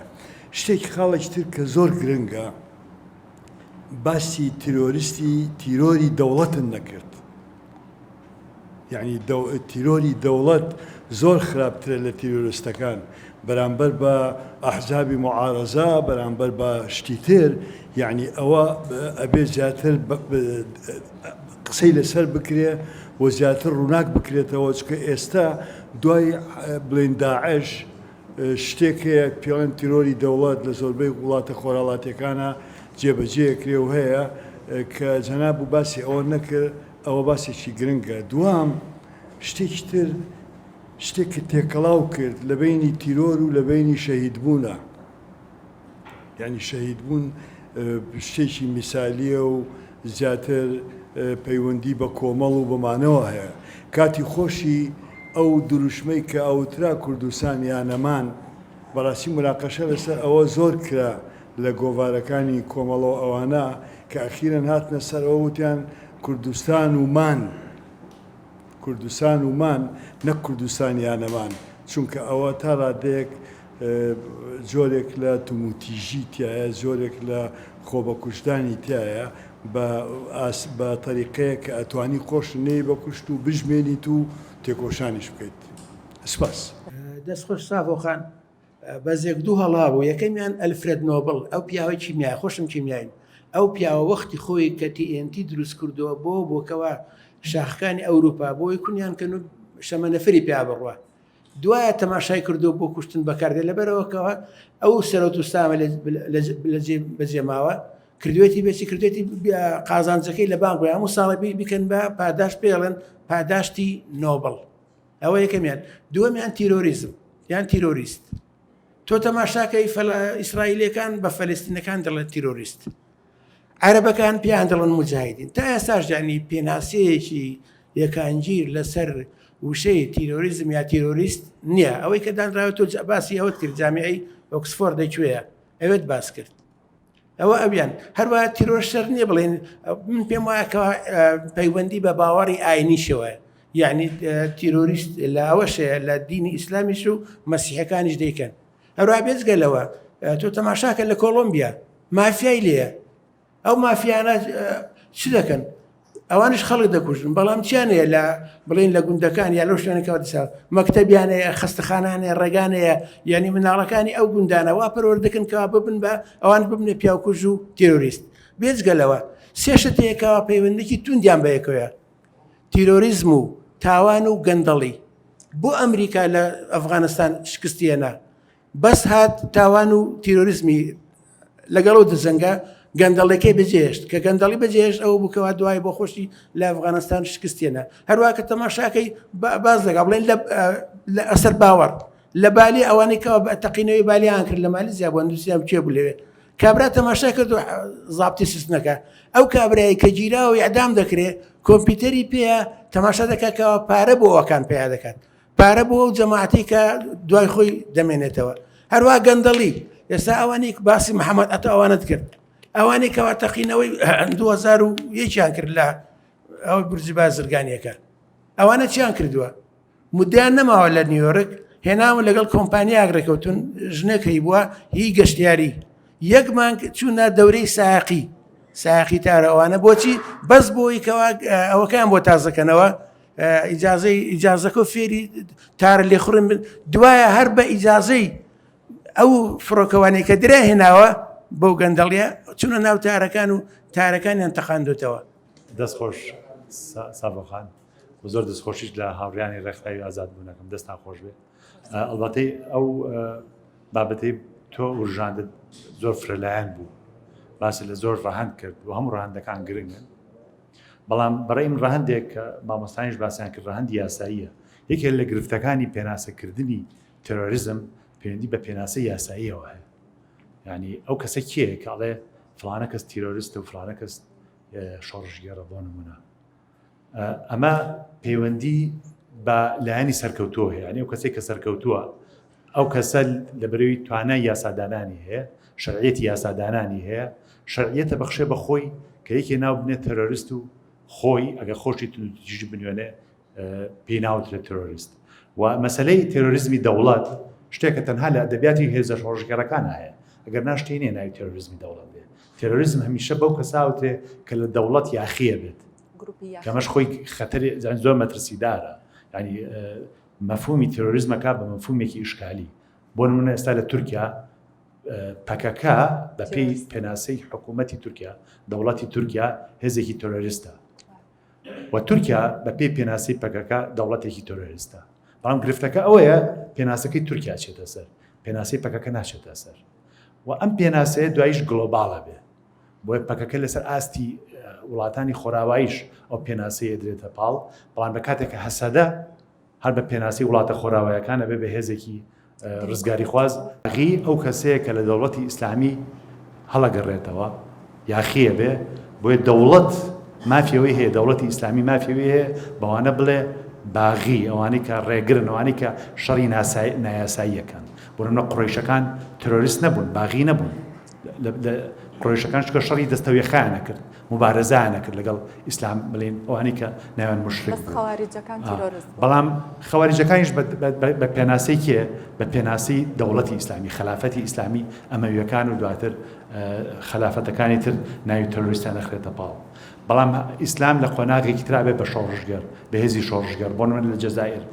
شتێکی خاڵێکی تر کە زۆر گرنگە باسی تیرۆریستی تیرۆری دەوڵەتن نەکرد یعنی تیرۆری دەوڵەت زۆر خراپترە لە تیرۆریستەکان بەرامبەر بە ئەحزابی معارەزە بەرامبەر بە شتی تر یعنی ئەوە ئەبێ زیاتر قسەی لەسەر بکرێ و زیاتر ڕووناک بکرێتەوە چکە ئێستا دوای بڵێن داعش شتێکەیە پێڵێن تیرۆری دەوڵەت لە زۆربەی وڵاتە خۆراڵاتیەکانە جێبەجێکرێ و هەیە کە جەناب و باسی ئەوە نەکرد ئەوە باسێکی گرنگە. دوام شتێکی تر شتێک کە تێکەڵاو کرد لە بینی تیرۆر و لە بینی شەهیدبوونە یعنی شەهیدبوون شتێکی میسالیە و زیاتر پەیوەندی بە کۆمەڵ و بەمانەوە هەیە. کاتی خۆشی ئەو دروشمەی کە ئەوترا کوردستان یانەمان بەڕاستی مراقەشە لەسەر ئەوە زۆر کرا لە گۆڤارەکانی کۆمەڵەوە ئەوانە کە ئەخیرەن هاتنە سەر ئەوە وتیان کوردستان و مان نەک کوردستان یانەمان چونکە ئەوە تا ڕادەیەک جۆرێک لە توموتیژی تایە جۆرێک لە خۆبەکوشتانی تایە بە تەریقەیە کە ئەتوانی قۆشنەی بەکوشت و بژمێنیت و تێکۆشانیش بکەیت. سپاس. دەستخۆش سافۆخان بەزێک دوو هەڵا بوو یەکەمیان ئەلفرێد نۆبڵ ئەو پیاوەی کیمیای خۆشم کیمیاین ئەو پیاوە وەختی خۆی کە TNT دروست کردووە بۆکەوە شاخەکانی ئەوروپا بۆی کونیان کە شەمە نەفری پیا بڕوە دوایە تەماشای کردو بۆ کوشتن بەکاردێ لەبەرەوەکەوە ئەو سەرۆت و سامە بەجێماوە کردوێتی بێتی کردێتی قازانجەکەی لە بانک هەموو ساڵی بیکەن بە پاداش پێڵێن پاداشتی نۆبڵ ئەوە یەکەمیان دووەمیان تیرۆریزم یان تیرۆریست تۆ تەماشاکەی ئیسرائیلەکان بە فەلستینەکان دەڵێت تیرۆریست عەرەبەکان پیان دەڵێن موجاهیدین تا ئێستاش ینی پێناسەیەکی یەکانگیر لەسەر وشەی تیرۆریزم یا تیرۆریست نییە ئەوەی کە دانراوە تۆ باسی ئەوەت کرد جامیعەی ئۆکسفۆرد دەیکوێیە ئەوێت باس کرد ئەوە ئەویان هەروە تیرۆشەر نییە بڵێن من پێم وایە پەیوەندی بە باوەڕی ئاینیشەوە یعنی تیرۆریست لە ئەوەشەیە لە دینی ئیسلامیش و مەسیحەکانیش دەیکەن هەروە بێزگەلەوە تۆ تەماشاکە لە کۆڵۆمبیا مافیای لێیە ئەو مافیانە چ دەکەن ئەوانش خەڵک دەکوژن بەڵام چیانەیە لە بڵین لە گوندەکان یا لەو شوێنەکەەوە دەسا مەکتەبیانەیە خستەخانانەیە ڕێگانەیە ینی مناڵەکانی ئەو گوندانە وا پەروەەر دەکەن کەوا ببن بە ئەوان ببنێ پیاوکوژ و تیرۆریست بێزگەلەوە سێشتەیەکەوە پەیوەندێکی توندیان بەیەکەوە تیرۆریزم و تاوان و گەندەڵی بۆ ئەمریکا لە ئەفغانستان شکستیەنە بەس هات تاوان و تیرۆریزمی لەگەڵ دەزەنگە گەندەڵەکەی بەجێشت کە گەندەڵی بەجێشت ئەو بووکەوە دوای بۆ خۆشی لە ئەفغانستان شکستێنە هەروە کە تەماشاکەی باز دەگا بڵێن لە ئەسەر باوەڕ لە بالی ئەوانێکەوە بە تەقینەوەی بالیان کرد لە مالی زیاب هەندوسیان بچێ بولێوێ کابرا تەماشا کرد و زابتی سستنەکە ئەو کابرایی کە گیراوە یعدام دەکرێت کۆمپیوتەری پێە تەماشا دەکاتەوە پارە بۆ ئەوەکان پێیا دەکات پارە بۆ ئەو جەماعەتی کە دوای خۆی دەمێنێتەوە هەروە گەندەڵی ئێستا ئەوانێک باسی محەممەد ئەتە ئەوانت کرد ئەوانەی کەوا تەقینەوەی 2001 کرد لە ئەو برجی بازرگانیەکە ئەوانە چیان کردووە مدیان نەماوە لە نیویۆرک هێناوە لەگەڵ کۆمپانیا ئاگرێکەوتون ژنەکەی بووە هی گەشتیاری یەکمان چوونە دەورەی ساقی تارە ئەوانە بۆچی بەس بۆی کەوا ئەوەکان بۆ تازەکەنەوە ئیجازەکە و فێری تارە لێخڕن دوایە هەر بە ئیجازەی ئەو فڕۆکەوانەی کە درا هێناوە بەو گەندەڵیە چونە ناو تارەکان و تارەکانیان تەقاندوتەوە. دەستخۆش ساڤۆخان زۆر دەستخۆشیش لە هاوڕیانی ڕێکخراوی ئازادبوونەکەم دەستان خۆش بێت ئەڵبەتەی ئەو بابەتەی تۆ ورژاندت زۆر فرەلایەن بوو باسی لە زۆر ڕەهەند کرد و هەموو ڕەهەندەکان گرنگن بەڵام بەڕێی من ڕەهەندێک کە مامۆستانیش باسییان کرد ڕەهەندی یاساییە یەکێک لە گرفتەکانی پێناسەکردنی تێرۆریزم پەیوەندی بە پێناسە یاساییەوە هەیە ینی ئەو کەسە کێ کاڵێ فلانە کەس تیرۆریستە و فلانە کەس شۆڕژگەڕە بۆ نمونە ئەمە پەیوەندی بە لایەنی سەرکەوتووە هەیە ینی ئەو کەسێک کە سەرکەوتووە ئەو کەسە لە بەرەوەی توانای یاسادانانی هەیە شەرعیەتی یاسادانانی هەیە شەرعیەتە بەخشێ بە خۆی کە یەکێ ناو بنێت تەرۆریست و خۆی ئەگەر خۆشی تونجی بنوێنێ پێی ناوترێت تەرۆریست و مەسەلەی تەرۆریزمی دەوڵەت شتێکە تەنها لە ئەدەبیاتی هێزە شۆڕژگەڕەکان هەیە ئەگەر ناشتێنێ ناوی تەرۆریزمی دەوڵەت بێت تەرۆریزم هەمیشە بەو کەساوتێ کە لە دەوڵەت یاخیە بێت کەمەش خۆی خەتەری زۆر مەترسیدارە ینی مەفهومی تەرۆریزمەکە بە مەفهومێکی ئیشکالی بۆ نمونە ئێستا لە تورکیا پەکەک بە پێی پێناسەی حکوومەتی تورکیا دەوڵەتی تورکیا هێزێکی تۆرۆریستە و تورکیا بە پێی پێناسی پەکەکە دەوڵەتێکی تۆرۆریستە بەڵام گرفتەکە ئەوەیە پێناسەکەی تورکیا چێتە سەر پێناسی پەکەکە ناچێتە سەر و ئەم پێناسەیە دوایش گلۆباڵە بێ بۆیە پەکەکە لەسەر ئاستی وڵاتانی خۆراواییش ئەو پێناسەیە درێتە پاڵ بەڵام بە کاتێککە هەسەدە هەر بە پێناسی وڵاتە خۆراوایەکانە بێ بە هێزێکی ڕزگاری خواز غی ئەو کەسەیە کە لە دەوڵەتی ئیسلامی هەڵەگەڕێتەوە یاخیە بێ بۆیە دەوڵەت مافیەوەی هەیە دەوڵەتی ئیسلامی مافیەوەی هەیە بەوانە بڵێ باغی ئەوانەی کە ڕێگرن ئەوانەی کە شەڕی نایاساییەکەن بۆ نمونە قڕیشەکان تەرۆریست نەبوون باغی نەبوون ڕۆیشەکان کە شەڕی دەستەوێخانە کرد مبارەزانە کرد لەگەڵ ئیسلام بڵێن ئەوانی کە ناوێن مشرک بەس خەواریجەکان تیرۆریزم بەڵام خەواریجەکانیش بە پێناسەی کێ بە پێناسەی دەوڵەتی ئیسلامی خلافەتی ئیسلامی ئەمەویەکان و دواتر خلافەتەکانی تر ناوی تەرۆریستان نەخرێتە پاڵ بەڵام ئیسلام لە قۆناغێکی ترا بێ بە شۆڕژگەر بە هێزی شۆڕژگەر بۆ من لە جەزایر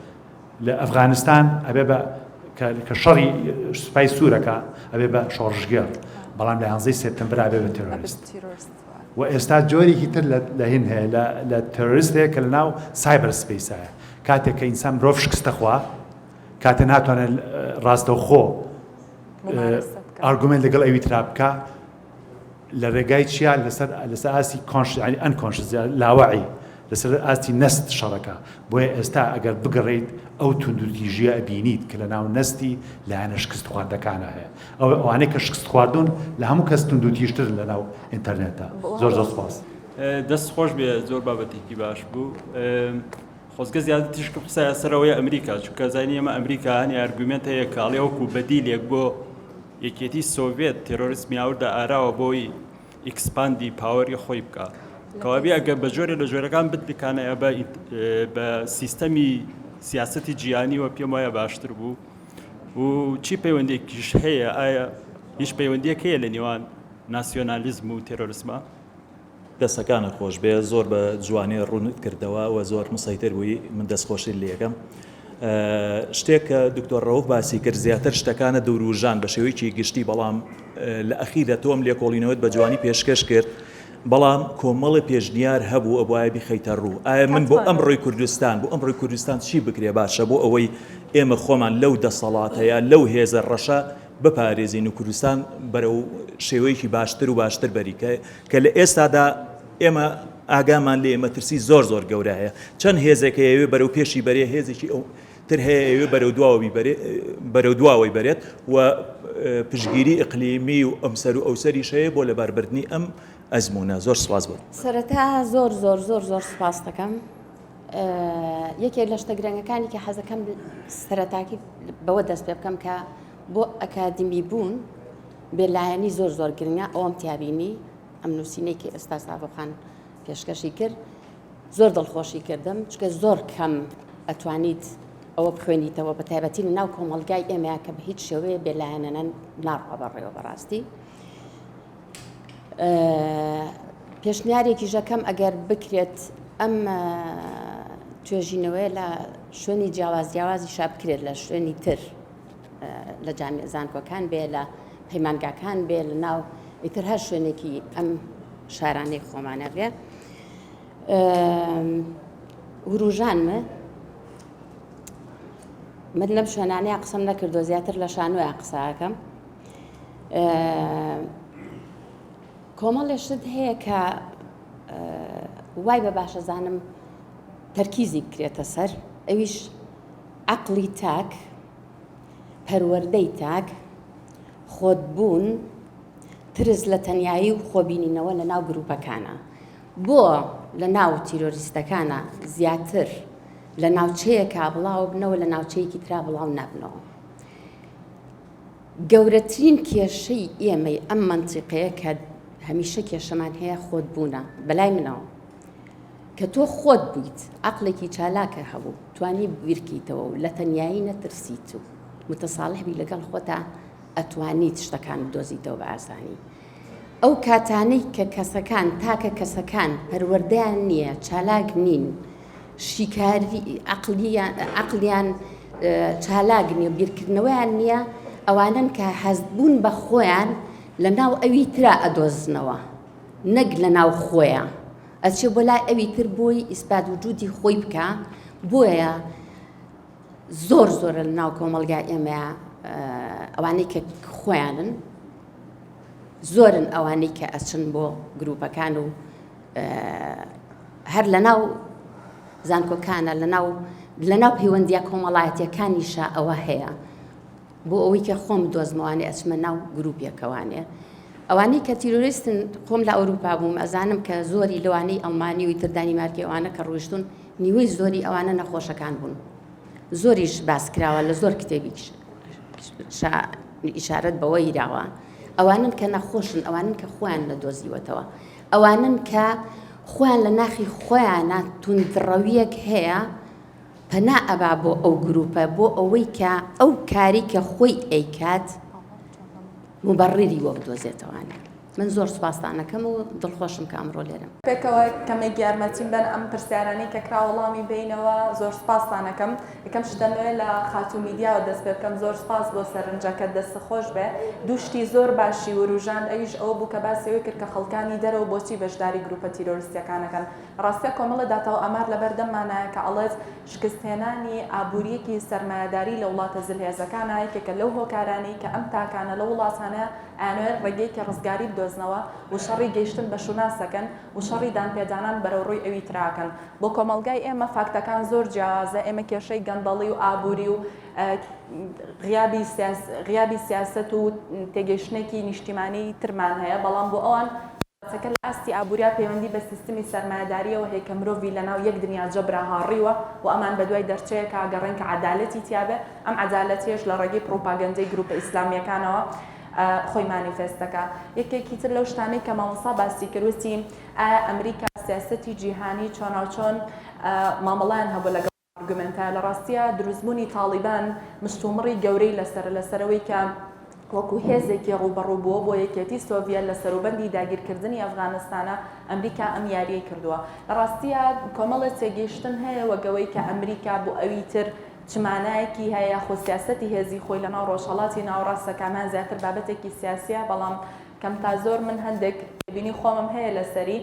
لە ئەفغانستان ئەبێ بە کە شەڕی سوپای سوورەکە ئەبێ بە شۆڕژگەر بەڵام لە 11 سپتەمبر ئەبێ بە تێرۆریست و ئێستا جۆرێکی تر لە هین هەیە لە تێرۆریست هەیە کە لە ناو سایبەر سپەیسایە کاتێک کە ئینسان مرۆڤ شکستە خوا کاتە ناتوانێت ڕاستەوخۆ ئارگومنت لەگەڵ ئەوی ترا بکە لە ڕێگای چیا لەسەر ئاسی ئەنکۆنشس لاوەعی لەسەر ئاستی نەست شەڕەکە بۆیە ئێستا ئەگەر بگەڕێیت ئەو توندوتیژیە ئەبینیت کە لە ناو نەستی لایەنە شکست خواردەکانە هەیە ئەوانەی کە شکست خواردون لە هەموو کەس توندوتیژتر لە ناو ئینتەرنێتە زۆر سپاس دەست خۆش بێ زۆر بابەتێکی باش بوو خۆزگە زیاتر تیشک قسە سەرەوەی ئەمریکا چونکە زانی ئێمە ئەمریکا هەنی ئارگومنت هەیە کاڵێ وەکو بەدیلێک بۆ یەکێتی سۆڤێت تێرۆریسمی ئاوردا ئاراوە بۆی ئیکسپاندی پاوەری خۆی بکات کەوابی ئەگەر بە جۆرێ لە جۆرەکان بتکانەیە بە سیستەمی سیاسەتی جیهانیوە پێم وایە باشتر بوو و چی پەیوەندێکیش هەیە ئایا هیچ پەیوەندیەک هەیە لە نێوان ناسیۆنالیزم و تێرۆریسمە دەستەکانت خۆش بێ زۆر بە جوانی ڕوونت کردەوە و زۆر مسەیتر بووی من دەستخۆشی لێ یەکەم شتێک کە دکتۆر ڕەوف باسی کرد زیاتر شتەکانە دەوروژان بە شێوەیەکی گشتی بەڵام لە ئەخیرە تۆم لێکۆڵینەوەت بە جوانی پێشکەش کرد بەڵام کۆمەڵی پێشنیار هەبوو ئەوایە بیخەیتە ڕوو ئایا من بۆ ئەمڕۆی کوردستان بۆ ئەمڕۆی کوردستان چی بکرێ باشە بۆ ئەوەی ئێمە خۆمان لەو دەسەڵاتەیە لەو هێزە ڕەشە بپارێزین و کوردستان بەرەو شێوەیەکی باشتر و باشتر بەریکە کە لە ئێستادا ئێمە ئاگامان لێ ئێمە ترسی زۆر گەورە هەیە چەند هێزێکە ئەوێ بەرەو پێشی بەرێ هێزێکی ئەو تر هەیە ئەوێ بەرەو دواوەی بەرێت و پشگیری ئیقلیمی و ئەمسەر و ئەوسەریش هەیە بۆ لەباربردنی ئەم ئەزمونە زۆر سپاس بوو سەرەتا زۆر سپاس دەکەم یەکێک لە شتە گرنگەکانی کە حەزەکەم سەرەتاکی بەوە دەست پێ بکەم کە بۆ ئەکادمی بوون بێلایەنی زۆر گرنگە ئەوەم تیابینی ئەم نووسینەیەکی ئێستا ساڤۆخان پێشکەشی کرد زۆر دڵخۆشی کردم چکە زۆر کەم ئەتوانیت ئەوە بخوێنیتەوە بە تایبەتی ناو کۆمەڵگای ئێمەیە کە بە هیچ شێوەیە بێلایەنە ناڕوا بەڕێوە بەڕاستی پێشنیارێکی ژەکەم ئەگەر بکرێت ئەم توێژینەوەی لە شوێنی جیاوازی شا بکرێت لە شوێنی تر لە زانکۆکان بێ لە پەیمانگاکان بێ لە ناو ئیتر هەر شوێنێکی ئەم شارانەی خۆمانە بێ وروژانمە من لەم شوێنانەیە قسەم نەکردو زیاتر لە شانۆیە قساکەم کۆمەڵێشت هەیە کە وای بە باشە زانم تەرکیزی بکرێتە سەر ئەویش عەقڵی تاک پەروەردەی تاک خۆتبوون ترس لە تەنیایی و خۆبینینەوە لە ناو گروپەکانە بۆ لە ناو تیرۆریستەکانە زیاتر لە ناوچەیەکە بڵاو بنەوە لە ناوچەیەکی ترا بڵاو نابنەوە گەورەترین کێشەی ئێمەی ئەم منتیقەیە کە هەمیشە کێشەمان هەیە خۆت بوونە بەلای منەوە کە تۆ خۆت بوویت عەقڵێکی چالاکە هەبوو توانی بیرکەیتەوە و لە تەنیایی نەترسیت و متەساڵح بی لەگەڵ خۆتا ئەتوانیت شتەکان بدۆزیتەوە بە ئاسانی ئەو کاتانەی کە کەسەکان تاکە کەسەکان پەروەردەیان نییە چالاک نین شیکاری عەقلیان چالاک نییە بیرکردنەوەیان نییە ئەوانن کە حەزبوون بە خۆیان لە ناو ئەوی ترا ئەدۆزنەوە نەک لە ناو خۆیان ئەچێ بۆ لای ئەوی تر بۆی ئیسپات وجودی خۆی بکە بۆیە زۆر لە ناو کۆمەڵگا ئێمەیە ئەوانەی کە خۆیانن زۆرن ئەوانەی کە ئەچن بۆ گروپەکان و هەر لە ناو زانکۆکانە لە ناو پەیوەندیە کۆمەڵایەتیەکانیشە ئەوە هەیە بۆ ئەوەی کە خۆم دۆزمەوانێ ئەچمە ناو گروپێکەوانێ ئەوانەی کە تیرۆریستن خۆم لە ئەوروپا بووم ئەزانم کە زۆری لەوانەی ئەڵمانی و ئیتر دانیمارکی ئەوانە کە ڕۆیشتون نیوەی زۆری ئەوانە نەخۆشەکان بوون زۆریش باس کراوە لە زۆر کتێبی ئیشارەت بەوە هیراوە ئەوانن کە نەخۆشن، ئەوانن کە خۆیان نەدۆزیوەتەوە، ئەوانن کە خۆیان لە ناخی خۆیانە توندڕەویەک هەیە پەنا ئەبا بۆ ئەو گروپە بۆ ئەوەی کە ئەو کاری کە خۆی ئەیکات مبەڕیری وە بدۆزێتەوانە. من زۆر سوپاسدانەکەم و دڵخۆشم کە ئەمڕۆ لێرەم. پێکەوە کەمێک یارمەتیم بن ئەم پرسیارانەی کە کرا وەڵامی بینەوە زۆر سوپاسدانەکەم. یەکەم شتەنوێ لە خاتوو میدیاوە دەست پێ بکەم زۆر سپاس بۆ سەرنجەکە دەست خۆش بێ. دووشتی زۆر باشی وروژان ئەویش ئەوە بوو کە باسیەوەی کرد کە خەڵکانی دەرەوە بۆچی بەشداری گروپە تیرۆریستیەکانەکەن. ڕاستە کۆمەڵە داتەوە ئەمار لەبەردەمانایە کە ئەڵێت شکستهێنانی ئابوووریەکی سەرمایه‌داری لە وڵاتە زلهێزەکانە یەکێکە لەو هۆکارانی کە ئەم تاکانە لە وڵاتانە ئەنوێت ڕێگەیەکی ڕزگاری بدۆزنەوە و شەڕی گەیشتن بە شوناسەکەن و شەڕی دانپێدانان بەرەو ڕووی ئەوی تراکەن. بۆ کۆمەلگای ئێمە فاکتەکان زۆر جیاوازە، ئێمە کێشەی گەندەڵی و ئابووری و غیابی سیاست و تێگەیشتنێکی نیشتیمانی ترمان هەیە، بەڵام بۆ ئەوان کە لە ئاستی ئابووریا پەیوەندی بە سیستمی سەرمایه‌داریەوە هەیە کە مرۆڤی لەناو یەک دنیا جەبرا هاڕیوە و ئەمان بە دوای دەرچەیە کە گەڕێن کە عەدالەتی تیابێ. ئەم عەدالەتیش لە ڕێگەی پرۆپاگەندەی گروپە ئیسلامیەکانەوە خۆی مانیفێستەکە. یەکێکی تر لەو شتانەی کە مامۆستا باسی کردوتی ئایا ئەمریکا سیاسەتی جیهانی چۆناوچۆن مامەڵیان هەبوو لەگەڵ ئارگومنتە. لە ڕاستیە دروستبوونی تاڵیبان مشتومڕی گەورەی لەسەرەوەی کە وەکو هێزێکی ڕوبەڕوو بووە بۆ یەکێتی سۆڤیەت لە سەروبەندی داگیرکردنی ئەفغانستانە ئەمریکا ئەم یاریەی کردووە. لە ڕاستیە کۆمەڵە تێگەیشتن هەیە وەگەوەی کە ئەمریکا بۆ ئەوی تر چمانایەکی هەیە خۆ سیاسەتی هێزی خۆی لەناو ڕۆژهەڵاتی ناوەڕاستەکانمان زیاتر بابەتێکی سیاسیە، بەڵام کەم تا زۆر من هەندێک بینی خۆمم هەیە لەسەری.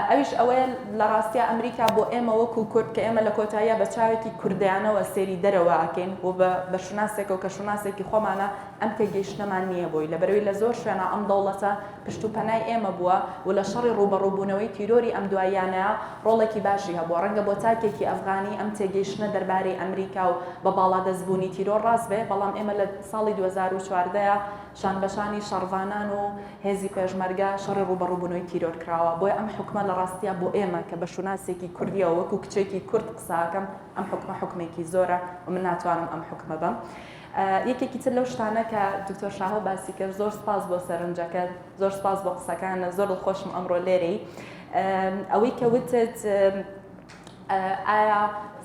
ئەویش ئەوەیە لە ڕاستیە ئەمریکا بۆ ئێمە وەکو کورد کە ئێمە لە کۆتاییە بە چاوێکی کوردیانەوە سێری دەرەوە ئاکەین و بە شوناسێک و کە شوناسێکی خۆمانە ئەم تێگەیشتنەمان نییە بۆی لەبەرەوەی لە زۆر شوێنە ئەم دەوڵەتە پشت و پەنای ئێمە بووە و لە شەڕی ڕوبەڕووبوونەوەی تیرۆری ئەم دواییانەیە ڕۆڵێکی باشی هەبووە. ڕەنگە بۆ تاکێکی ئەفغانی ئەم تێگەیشتنە دەربارەی ئەمریکا و بە باڵادەستبوونی تیرۆر ڕاست بێ، بەڵام ئێمە لە ساڵی 2014 شانبەشانی شەڕڤانان و هێزی پێشمەرگە شەڕی ڕوبەڕووبوونەوەی تیرۆر کراوە. بۆیە ئەم حکومە لە ڕاستیە بۆ ئێمە کە بە شوناسێکی کوردیەوە وەکو کچێکی کورد قساکەم ئەم حکومێکی زۆرە و من ناتوانم ئەم حکومە بم. یەکێکی تر لەو شتانە کە دکتۆر شاهۆ باسی کرد، زۆر سپاس بۆ سەرنجەکەت، زۆر سپاس بۆ قسەکانە، زۆر دڵخۆشم ئەمڕۆ لێرەی. ئەوەی کە وتت ئایا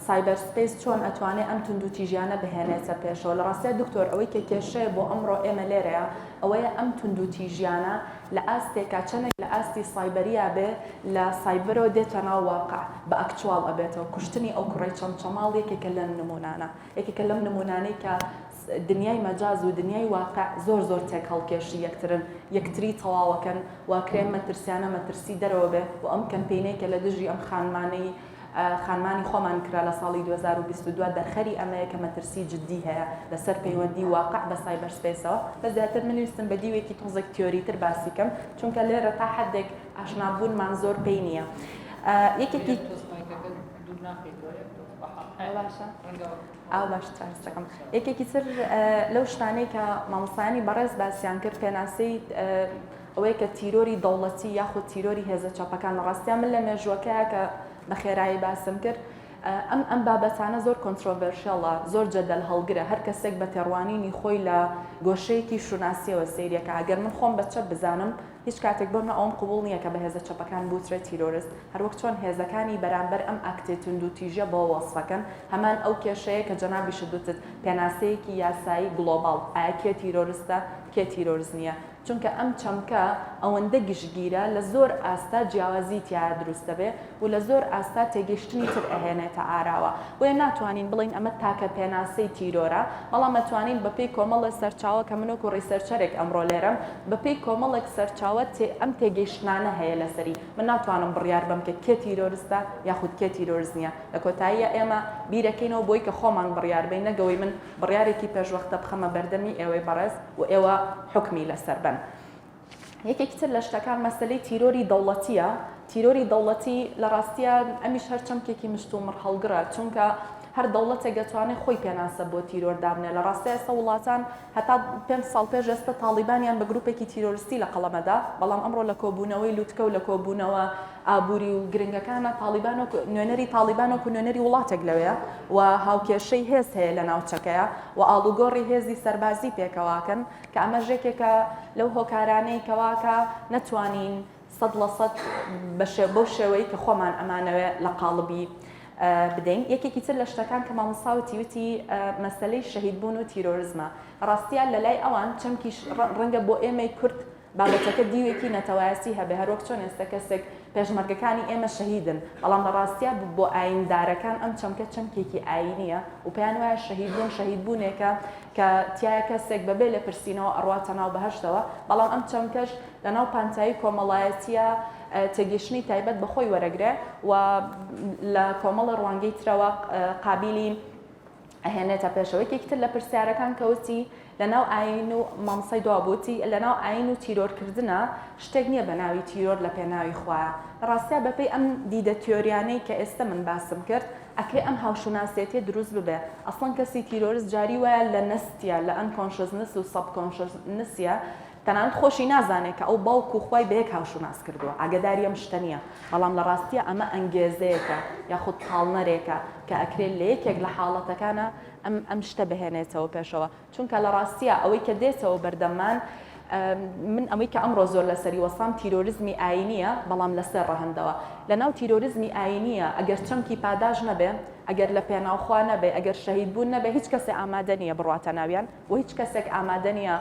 سایبەر سپیس چۆن ئەتوانێت ئەم توندوتیژیانە بهێنێتە پێشەوە. لە ڕاستیە دکتۆر ئەوەی کە کێشەیە بۆ ئەمڕۆ ئێمە لێرەیە ئەوەیە ئەم توندوتیژیانە لە ئاستێکا چەندێک لە ئاستی سایبەریە بێ لە سایبەرەوە دێتە ناو واقع بە ئەکچوال ئەبێتەوە. کوشتنی ئەو کوڕی چەمچەماڵ یەکێکە لەم نمونانە، یەکێکە لەم نمونانەی کە دنیای مەجاز و دنیای واقع زۆر زۆر تێک هەڵکێشی یەکترن، یەکتری تەواوەکەن واکرێن مەترسیانە مەترسی دەرەوە بێ و ئەم کەمپینەی کە لە دژی ئەم خانمانی خۆمان کرا لە ساڵی 2022 دەرخەری ئەمەیە کە مەترسی جددی هەیە لەسەر پەیوەندی واقع بە سایبەر سپیسەوە. بە زیاتر من ویستم بە دیوێکی تۆزێک تیۆریتر باسی کەم چونکە لێرە تا حدێک ئاشنابوونمان زۆر پێی نییە. یەکێکی ئاو باش ترانستەکەم. یەکێکی تر لەو شتانەی کە مامۆستایانی بەڕێز باسییان کرد پێناسەی ئەوەیە کە تیرۆری دەوڵەتی یاخود تیرۆری هێزە چاپەکان لە ڕاستیان من لە مێژوەکەیە کە بە خێرایی باسم کرد ئەم بابەتانە زۆر کۆنترۆڤێرشیەڵە، زۆر جەدەل هەڵگرە. هەر کەسێک بە تێڕوانینی خۆی لە گۆشەیەکی شوناسیەوە سەیرەکە. ئەگەر من خۆم بە چەپ بزانم هیچ کاتێک بۆمە ئەوم قبول نییە کە بە هێزە چەپەکان بوترێت تیرۆریست، هەروەک چۆن هێزەکانی بەرامبەر ئەم ئاکتێ توندوتیژە بۆ وەسفەکەن هەمان ئەو کێشەیە کە جەنابی شدوتت پێناسەیەکی یاسایی گلۆباڵ ئایا کێ تیرۆریستە کێ تیرۆریست نییە. چونکە ئەم چەمکە ئەوەندە گشتگیرە لە زۆر ئاستا جیاوازی تیا دروستە بێ و لە زۆر ئاستا تێگەشتنی تر ئەهێنێتە ئاراوە. بۆیە ناتوانین بڵین ئەمە تاکە پێناسەی تیرۆرە، بەڵام ئەتوانین بەپێی کۆمەڵە سەرچاوە کە منوەکو ڕیسەرچەرێک ئەمڕۆ لێرەم بەپێی کۆمەڵێک سەرچاوە ئەم تێگەیشتانە هەیە لەسەری. من ناتوانم بڕیار بم کە کێ تیرۆریستە یاخود کێ تیرۆریست نییە. لە کۆتاییە ئێمە بیرەکەینەوە بۆی کە خۆمان بڕیار بین، نەگەوەی من بڕیارێکی پێشوەختە بخەمە بەردەمی ئێوەی بەڕێز و ئێوە حکمی لەسەر بن. یەکێکی تر لە شتەکان مەسەلەی تیرۆری دەوڵەتیە. تیرۆری دەوڵەتی لە ڕاستیە ئەمیش هەر چەمکێکی مشتومڕ هەڵگرە، چونکە هەر دەوڵەتێک دەتوانێت خۆی پێناسە بۆ تیرۆردابنێ لە ڕاستی ئێستا وڵاتان هەتا 5 ساڵ پێش ئێستا تاڵیبانیان بە گروپێکی تیرۆریستی لە قەڵەمەدا بەڵام ئەمڕۆ لە کۆبوونەوەی لوتکە و لە کۆبوونەوە ئابووری و گرنگەکانە تاڵیبان و نوێنەری تاڵیبان و نوێنەری وڵاتێک لەوەیە و هاوکێشەی هێز هەیە لە ناوچەکەیە و ئاڵوگۆڕی هێزی سەربازی پێکەواکەن کە ئەمە ژێکێکە لەو هۆکارانەی کەواکە نەتوانین 100% بەو شێوەی کە خۆمان ئەمانەوێت لە قاڵبی بدەین. یەکێکی تر لە شتەکان کە مامۆستاوتی وتی مەسەلەی شەهیدبوون و تیرۆریزمە ڕاستیان لە لای ئەوان چەمکی ڕەنگە بۆ ئێمەی کورد بابەتەکە دیوێکی نەتەوایەتی هەبێ هەروەک چۆن ئێستا کەسێک پێشمەرگەکانی ئێمە شەهیدن بەڵام لە ڕاستیە بۆ ئایندارەکان ئەم چەمکە چەمکێکی ئاینیە و پێیان وایە شەهیدبوونێکە کە تایە کەسێک بەبێ لە پرسینەوە ئەڕواتە ناو بەهەشتەوە بەڵام ئەم چەمکەش لە ناو پانتایی کۆمەڵایەتیە تێگەشتنی تایبەت بەخۆی وەرەگرێ و لە کۆمەڵە ڕوانگەی ترەوە قابلی ئەهێنێتە پێشەوە. یەکێکتر لە پرسیارەکان کەوتی لەناو ئاین و مامۆستای دوابووتی لەناو ئاین و تیرۆرکردنە شتێک نییە بە ناوی تیرۆر لە پێناوی خوایە. ڕاستیە بەپێی ئەم دیدە تیۆریانەی کە ئێستا من باسم کرد ئەکرێ ئەم هاوشوناسێتیە دروست ببێ. ئەسڵەن کەسی تیرۆریست جاری وایە لە نەستیە لە ئەنکۆنشەسنس و سەبکۆنشەسنسیە تەنانەت خۆشی نازانێت کە ئەو باوک و خوای بەیەک هاوشوناس کردووە ئاگداری ئەم شتە نییە بەڵام لە ڕاستیە ئەمە ئەنگێزەیەکە یاخود تاڵنەرێکە کە ئەکرێت لە یەکێک لە حاڵەتەکانە ئەم شتە بهێنێتەوە پێشەوە چونکە لە ڕاستیە ئەوەی کە دێتەوە بەردەمان من ئەوەی کە ئەمڕۆ زۆر لەسەری وەسام تیرۆریزمی ئاینیە بەڵام لەسەر ڕەهەندەوە لەناو تیرۆریزمی ئاینیە ئەگەر چەمکی پاداش نەبێ ئەگەر لە پێناوخوا نەبێ ئەگەر شەهیدبوون نەبێ هیچ کەسێک ئامادە نییە بڕاتە ناویان و هیچ کەسێک ئامادە نییە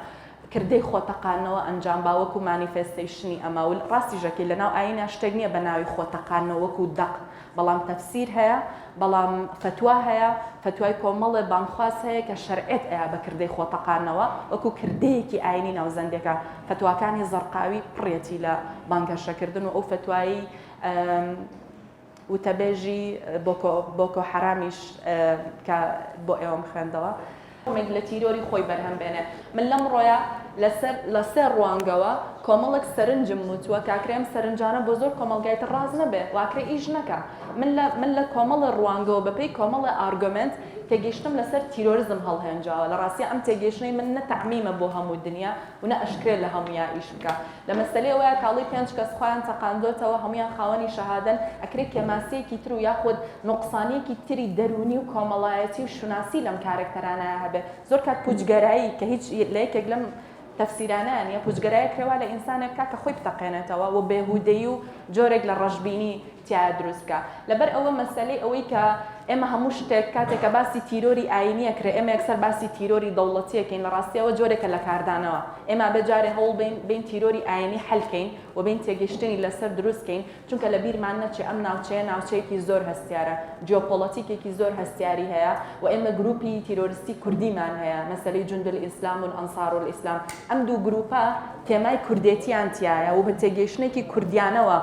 کردەی خۆتەقانەوە ئەنجام باوەکو مانیفێستیشنی ئەمە و ڕاستی ژەکی لەناو ئاینە شتێک نییە بە ناوی خۆتەقانەوەکو دەق بەڵام تەفسیر هەیە بەڵام فتوا هەیە فتوای کۆمەڵێ بانخواز هەیە کە شەرعێت ئەیە بە کردەی خۆتەقانەوە وەکو کردەیەکی ئاینی ناوزەندێکە فتواکانی زەرقاوی پڕێتی لە بانگەشەکردن و ئەو فتوایی وتەبێژی بۆکۆ حرامیش کە بۆ ئێوەم خوێندەوە لە تیرۆری خۆی بەرهەم بێنێ من لەم ڕۆیە لەسەر ڕوانگەوە کۆمەڵێک سەرنجم وتووە کاکرێم سەرنجانە بۆ زۆر کۆمەلگایتە ڕاز نەبێ واکرێ ئیش نەکە من لە کۆمەڵە ڕوانگەوە بەپێی کۆمەڵە ئارگومنت تێگەیشتم لەسەر تیرۆریزم هەڵهێنجاوە لە ڕاستی ئەم تێگەیشتنەی من نەتەعمیمە بۆ هەموو دنیا و نە ئەشکرێ لە هەموویا ئیش بکە لە مەسەلەی ئەوەیە کاڵی 5 کەس خۆیان تەقاندۆتەوە هەمویان خاوەنی شەهادەن ئەکرێ کێماسەیەکی تر و یاخود نوقسانیەکی تری دەرونی و کۆمەڵایەتی و شوناسی لەم کارکتەرانەیە هەبێ زۆر کات پوچگەرایی کە هیچ لە یەکێک لەم تەفسیرانیان نیە پوچگەرایە کرێوا لە ئینسانێک کە خۆی بتەقێنێتەوە و بێهودەیی و جۆرێک لە ڕەشبینی تیا دروست بکە لەبەر ئەوە مەسەلەی ئەوەی کە ئێمە هەموو شتێک کاتێکە باسی تیرۆری ئاینیە کرێ ئێمە یەکسەر باسی تیرۆری دەوڵەتیەکەین لە ڕاستیەوە جۆرێکە لە کاردانەوە ئێمە بەجارێ هەوڵ بین تیرۆری ئاینی حەلکەین و بین تێگەشتنی لەسەر دروستکەین چونکە لە بیرمان نەچێ ئەم ناوچەیە ناوچەیەکی زۆر هەستیارە جیۆپۆلیتیکێکی زۆر هەستیاری هەیە و ئێمە گروپی تیرۆریستی کوردیمان هەیە مەسەلەی جوندل ئیسلام و ئەنسار الئیسلام ئەم دوو گروپە تێمای کوردێتیان تایە و بە تێگەشتنێکی کوردیانەوە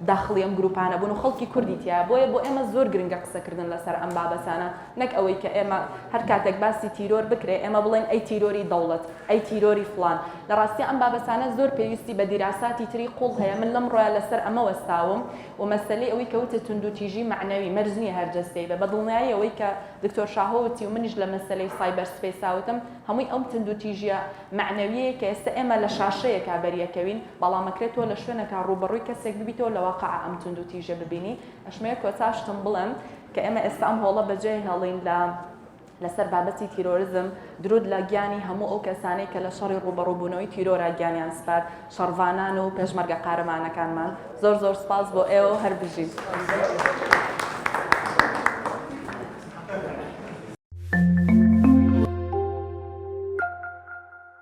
داخلی ئەم گروپانە بوون و خەڵکی کوردی تیا بۆیە بۆ ئێمە زۆر گرنگە قسەکردن لەسەر ئەم بابەتانە نەک ئەوەی کە ئێمە هەر کاتێک باسی تیرۆر بکرێ ئێمە بڵێن ئەی تیرۆری دەوڵەت ئەی تیرۆری فلان لە ڕاستی ئەم بابەتانە زۆر پێویستی بە دیراساتی تری قوڵ هەیە من لەم ڕۆیە لەسەر ئەمە وەستاوم و مەسەلەی ئەوەی کەوتە توندوتیژی معنەوی مەرج نییە هەرجەستەی بە دڵنیایی ئەوەی کە دکتۆر شاهۆوتی و منیش لە مەسەلەی سایبەر سپێساوتم هەمووی ئەم توندوتیژیە معنەویە کە ئێستا ئێمە لە شاشەیەکا بەریەکەوین بەڵامەکرێتەوە لە شوێنێکا ڕوبەڕووی کەسێک ببیتەوە لە واقع ئەم توندوتیژە ببینی ئەشمەیە کۆتاشتم بڵێم کە ئێمە ئێستا ئەم هۆڵە بەجێ هێڵین لەسەر بابەتی تیرۆریزم درود لە گیانی هەموو ئەو کەسانەی کە لە شەڕی ڕوبەڕووبوونەوەی تیرۆرە گیانیان سپار شەڕڤانان و پێشمەرگە قارەمانەکانمان زۆر سپاس بۆ ئێوە هەر بژین.